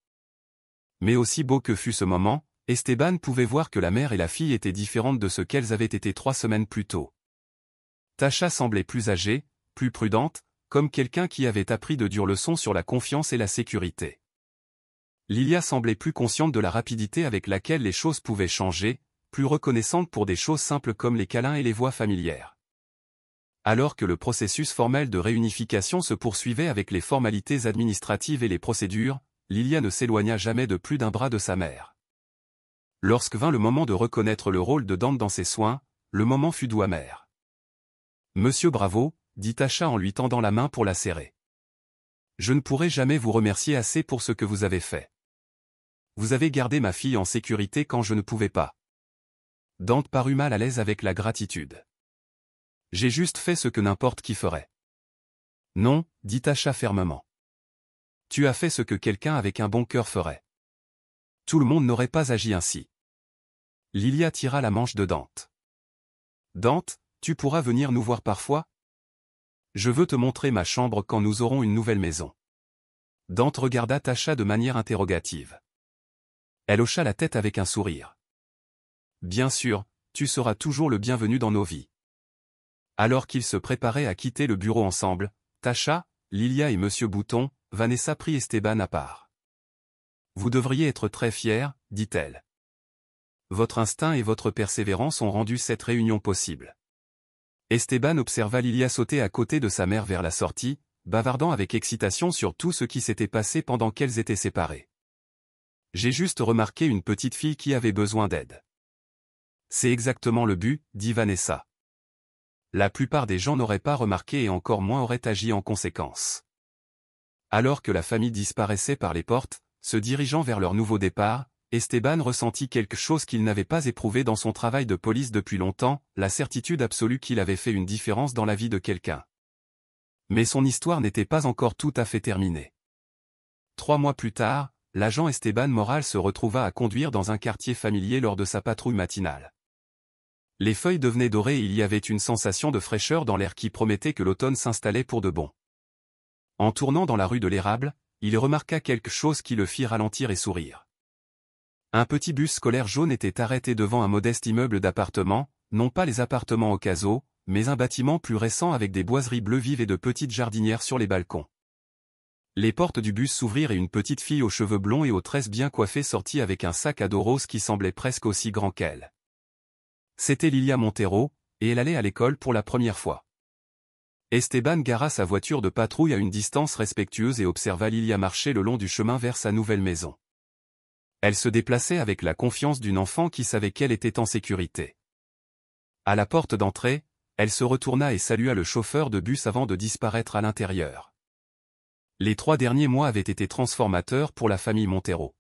Mais aussi beau que fût ce moment, Esteban pouvait voir que la mère et la fille étaient différentes de ce qu'elles avaient été 3 semaines plus tôt. Tasha semblait plus âgée, plus prudente, comme quelqu'un qui avait appris de dures leçons sur la confiance et la sécurité. Lilia semblait plus consciente de la rapidité avec laquelle les choses pouvaient changer, plus reconnaissante pour des choses simples comme les câlins et les voix familières. Alors que le processus formel de réunification se poursuivait avec les formalités administratives et les procédures, Lilia ne s'éloigna jamais de plus d'un bras de sa mère. Lorsque vint le moment de reconnaître le rôle de Dante dans ses soins, le moment fut doux amer. « Monsieur Bravo », dit Tasha en lui tendant la main pour la serrer. « Je ne pourrai jamais vous remercier assez pour ce que vous avez fait. Vous avez gardé ma fille en sécurité quand je ne pouvais pas. » Dante parut mal à l'aise avec la gratitude. « J'ai juste fait ce que n'importe qui ferait. »« Non, » dit Tasha fermement. « Tu as fait ce que quelqu'un avec un bon cœur ferait. Tout le monde n'aurait pas agi ainsi. » Lilia tira la manche de Dante. « Dante, tu pourras venir nous voir parfois ? Je veux te montrer ma chambre quand nous aurons une nouvelle maison. » Dante regarda Tasha de manière interrogative. Elle hocha la tête avec un sourire. « Bien sûr, tu seras toujours le bienvenu dans nos vies. » Alors qu'ils se préparaient à quitter le bureau ensemble, Tasha, Lilia et Monsieur Bouton, Vanessa prit Esteban à part. « Vous devriez être très fiers, » dit-elle. « Votre instinct et votre persévérance ont rendu cette réunion possible. » Esteban observa Lilia sauter à côté de sa mère vers la sortie, bavardant avec excitation sur tout ce qui s'était passé pendant qu'elles étaient séparées. « J'ai juste remarqué une petite fille qui avait besoin d'aide. »« C'est exactement le but, » dit Vanessa. La plupart des gens n'auraient pas remarqué et encore moins auraient agi en conséquence. Alors que la famille disparaissait par les portes, se dirigeant vers leur nouveau départ, Esteban ressentit quelque chose qu'il n'avait pas éprouvé dans son travail de police depuis longtemps, la certitude absolue qu'il avait fait une différence dans la vie de quelqu'un. Mais son histoire n'était pas encore tout à fait terminée. 3 mois plus tard, l'agent Esteban Moral se retrouva à conduire dans un quartier familier lors de sa patrouille matinale. Les feuilles devenaient dorées et il y avait une sensation de fraîcheur dans l'air qui promettait que l'automne s'installait pour de bon. En tournant dans la rue de l'Érable, il remarqua quelque chose qui le fit ralentir et sourire. Un petit bus scolaire jaune était arrêté devant un modeste immeuble d'appartements, non pas les appartements Ocaso, mais un bâtiment plus récent avec des boiseries bleues vives et de petites jardinières sur les balcons. Les portes du bus s'ouvrirent et une petite fille aux cheveux blonds et aux tresses bien coiffées sortit avec un sac à dos rose qui semblait presque aussi grand qu'elle. C'était Lilia Montero, et elle allait à l'école pour la première fois. Esteban gara sa voiture de patrouille à une distance respectueuse et observa Lilia marcher le long du chemin vers sa nouvelle maison. Elle se déplaçait avec la confiance d'une enfant qui savait qu'elle était en sécurité. À la porte d'entrée, elle se retourna et salua le chauffeur de bus avant de disparaître à l'intérieur. Les 3 derniers mois avaient été transformateurs pour la famille Montero.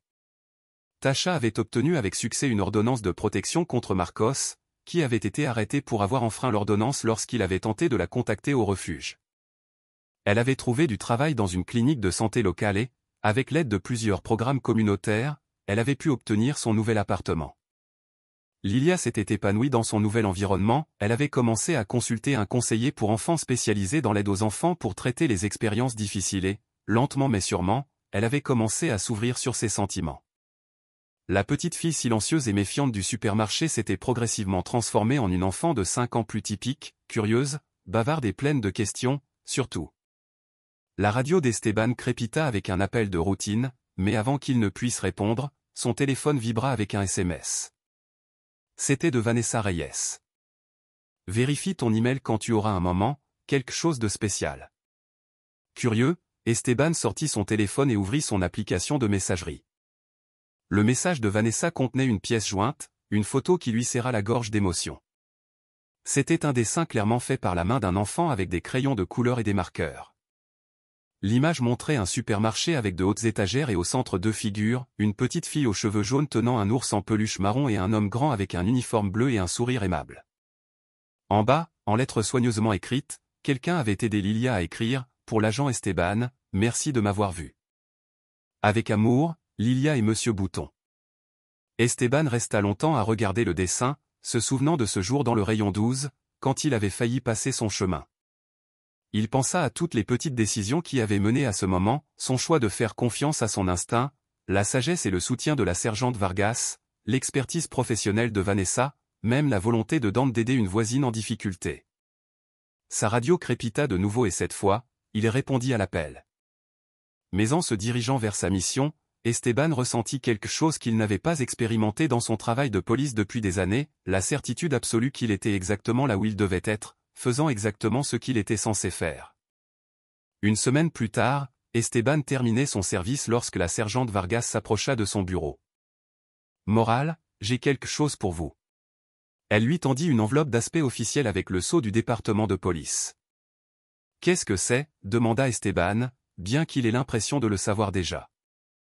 Tasha avait obtenu avec succès une ordonnance de protection contre Marcos, qui avait été arrêté pour avoir enfreint l'ordonnance lorsqu'il avait tenté de la contacter au refuge. Elle avait trouvé du travail dans une clinique de santé locale et, avec l'aide de plusieurs programmes communautaires, elle avait pu obtenir son nouvel appartement. Lilia s'était épanouie dans son nouvel environnement, elle avait commencé à consulter un conseiller pour enfants spécialisé dans l'aide aux enfants pour traiter les expériences difficiles et, lentement mais sûrement, elle avait commencé à s'ouvrir sur ses sentiments. La petite fille silencieuse et méfiante du supermarché s'était progressivement transformée en une enfant de 5 ans plus typique, curieuse, bavarde et pleine de questions, surtout. La radio d'Esteban crépita avec un appel de routine, mais avant qu'il ne puisse répondre, son téléphone vibra avec un SMS. C'était de Vanessa Reyes. Vérifie ton email quand tu auras un moment, quelque chose de spécial. Curieux, Esteban sortit son téléphone et ouvrit son application de messagerie. Le message de Vanessa contenait une pièce jointe, une photo qui lui serra la gorge d'émotion. C'était un dessin clairement fait par la main d'un enfant avec des crayons de couleur et des marqueurs. L'image montrait un supermarché avec de hautes étagères et au centre 2 figures, une petite fille aux cheveux jaunes tenant un ours en peluche marron et un homme grand avec un uniforme bleu et un sourire aimable. En bas, en lettres soigneusement écrites, quelqu'un avait aidé Lilia à écrire, pour l'agent Esteban, merci de m'avoir vu. Avec amour, Lilia et Monsieur Bouton. Esteban resta longtemps à regarder le dessin, se souvenant de ce jour dans le rayon 12, quand il avait failli passer son chemin. Il pensa à toutes les petites décisions qui avaient mené à ce moment, son choix de faire confiance à son instinct, la sagesse et le soutien de la sergente Vargas, l'expertise professionnelle de Vanessa, même la volonté de Dante d'aider une voisine en difficulté. Sa radio crépita de nouveau et cette fois, il répondit à l'appel. Mais en se dirigeant vers sa mission, Esteban ressentit quelque chose qu'il n'avait pas expérimenté dans son travail de police depuis des années, la certitude absolue qu'il était exactement là où il devait être, faisant exactement ce qu'il était censé faire. Une semaine plus tard, Esteban terminait son service lorsque la sergente Vargas s'approcha de son bureau. « Moral, j'ai quelque chose pour vous. » Elle lui tendit une enveloppe d'aspect officiel avec le sceau du département de police. « Qu'est-ce que c'est » demanda Esteban, bien qu'il ait l'impression de le savoir déjà.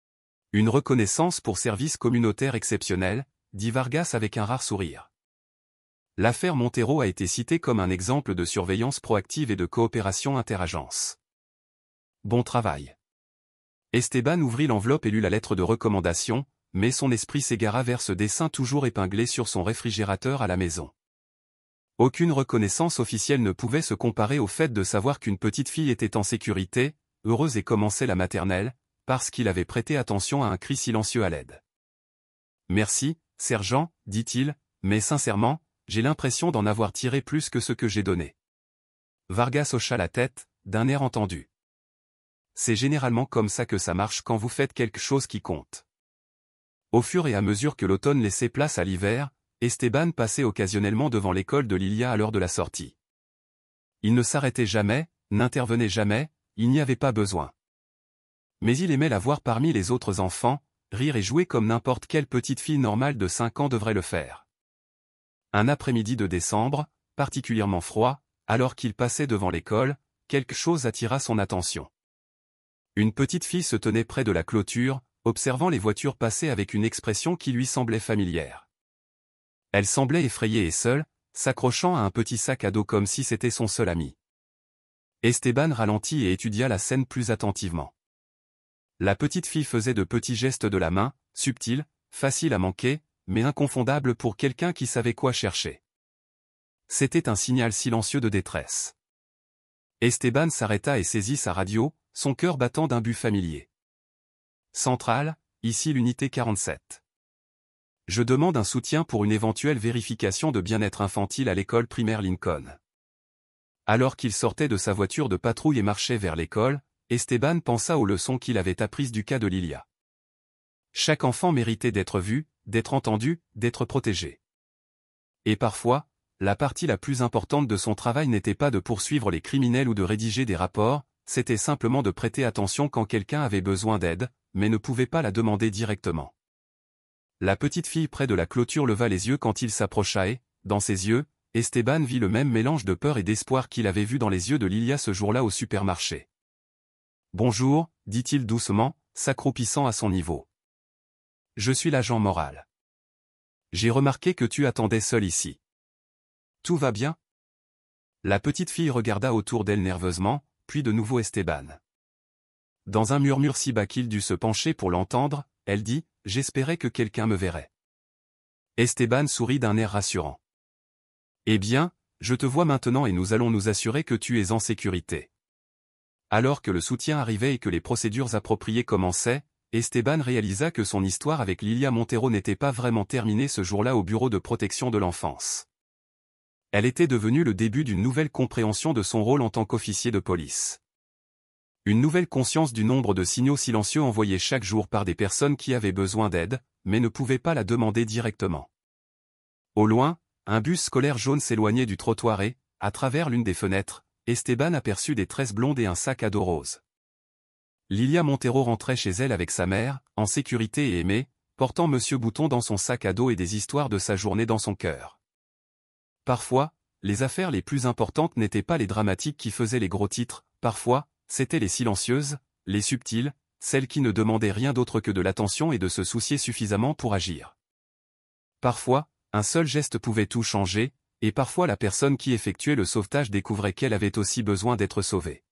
« Une reconnaissance pour service communautaire exceptionnel » dit Vargas avec un rare sourire. L'affaire Montero a été citée comme un exemple de surveillance proactive et de coopération interagence. Bon travail. Esteban ouvrit l'enveloppe et lut la lettre de recommandation, mais son esprit s'égara vers ce dessin toujours épinglé sur son réfrigérateur à la maison. Aucune reconnaissance officielle ne pouvait se comparer au fait de savoir qu'une petite fille était en sécurité, heureuse et commençait la maternelle, parce qu'il avait prêté attention à un cri silencieux à l'aide. « Merci, sergent, dit-il, mais sincèrement, j'ai l'impression d'en avoir tiré plus que ce que j'ai donné. » Vargas hocha la tête, d'un air entendu. « C'est généralement comme ça que ça marche quand vous faites quelque chose qui compte. » Au fur et à mesure que l'automne laissait place à l'hiver, Esteban passait occasionnellement devant l'école de Lilia à l'heure de la sortie. Il ne s'arrêtait jamais, n'intervenait jamais, il n'y avait pas besoin. Mais il aimait la voir parmi les autres enfants, rire et jouer comme n'importe quelle petite fille normale de 5 ans devrait le faire. Un après-midi de décembre, particulièrement froid, alors qu'il passait devant l'école, quelque chose attira son attention. Une petite fille se tenait près de la clôture, observant les voitures passer avec une expression qui lui semblait familière. Elle semblait effrayée et seule, s'accrochant à un petit sac à dos comme si c'était son seul ami. Esteban ralentit et étudia la scène plus attentivement. La petite fille faisait de petits gestes de la main, subtils, faciles à manquer, mais inconfondables pour quelqu'un qui savait quoi chercher. C'était un signal silencieux de détresse. Esteban s'arrêta et saisit sa radio, son cœur battant d'un but familier. Centrale, ici l'unité 47. Je demande un soutien pour une éventuelle vérification de bien-être infantile à l'école primaire Lincoln. Alors qu'il sortait de sa voiture de patrouille et marchait vers l'école, Esteban pensa aux leçons qu'il avait apprises du cas de Lilia. Chaque enfant méritait d'être vu, d'être entendu, d'être protégé. Et parfois, la partie la plus importante de son travail n'était pas de poursuivre les criminels ou de rédiger des rapports, c'était simplement de prêter attention quand quelqu'un avait besoin d'aide, mais ne pouvait pas la demander directement. La petite fille près de la clôture leva les yeux quand il s'approcha et, dans ses yeux, Esteban vit le même mélange de peur et d'espoir qu'il avait vu dans les yeux de Lilia ce jour-là au supermarché. « Bonjour », dit-il doucement, s'accroupissant à son niveau. « Je suis l'agent moral. J'ai remarqué que tu attendais seul ici. Tout va bien ?» La petite fille regarda autour d'elle nerveusement, puis de nouveau Esteban. Dans un murmure si bas qu'il dut se pencher pour l'entendre, elle dit « J'espérais que quelqu'un me verrait. » Esteban sourit d'un air rassurant. « Eh bien, je te vois maintenant et nous allons nous assurer que tu es en sécurité. » Alors que le soutien arrivait et que les procédures appropriées commençaient, Esteban réalisa que son histoire avec Lilia Montero n'était pas vraiment terminée ce jour-là au bureau de protection de l'enfance. Elle était devenue le début d'une nouvelle compréhension de son rôle en tant qu'officier de police. Une nouvelle conscience du nombre de signaux silencieux envoyés chaque jour par des personnes qui avaient besoin d'aide, mais ne pouvaient pas la demander directement. Au loin, un bus scolaire jaune s'éloignait du trottoir et, à travers l'une des fenêtres, Esteban aperçut des tresses blondes et un sac à dos rose. Lilia Montero rentrait chez elle avec sa mère, en sécurité et aimée, portant Monsieur Bouton dans son sac à dos et des histoires de sa journée dans son cœur. Parfois, les affaires les plus importantes n'étaient pas les dramatiques qui faisaient les gros titres, parfois, c'étaient les silencieuses, les subtiles, celles qui ne demandaient rien d'autre que de l'attention et de se soucier suffisamment pour agir. Parfois, un seul geste pouvait tout changer, et parfois la personne qui effectuait le sauvetage découvrait qu'elle avait aussi besoin d'être sauvée.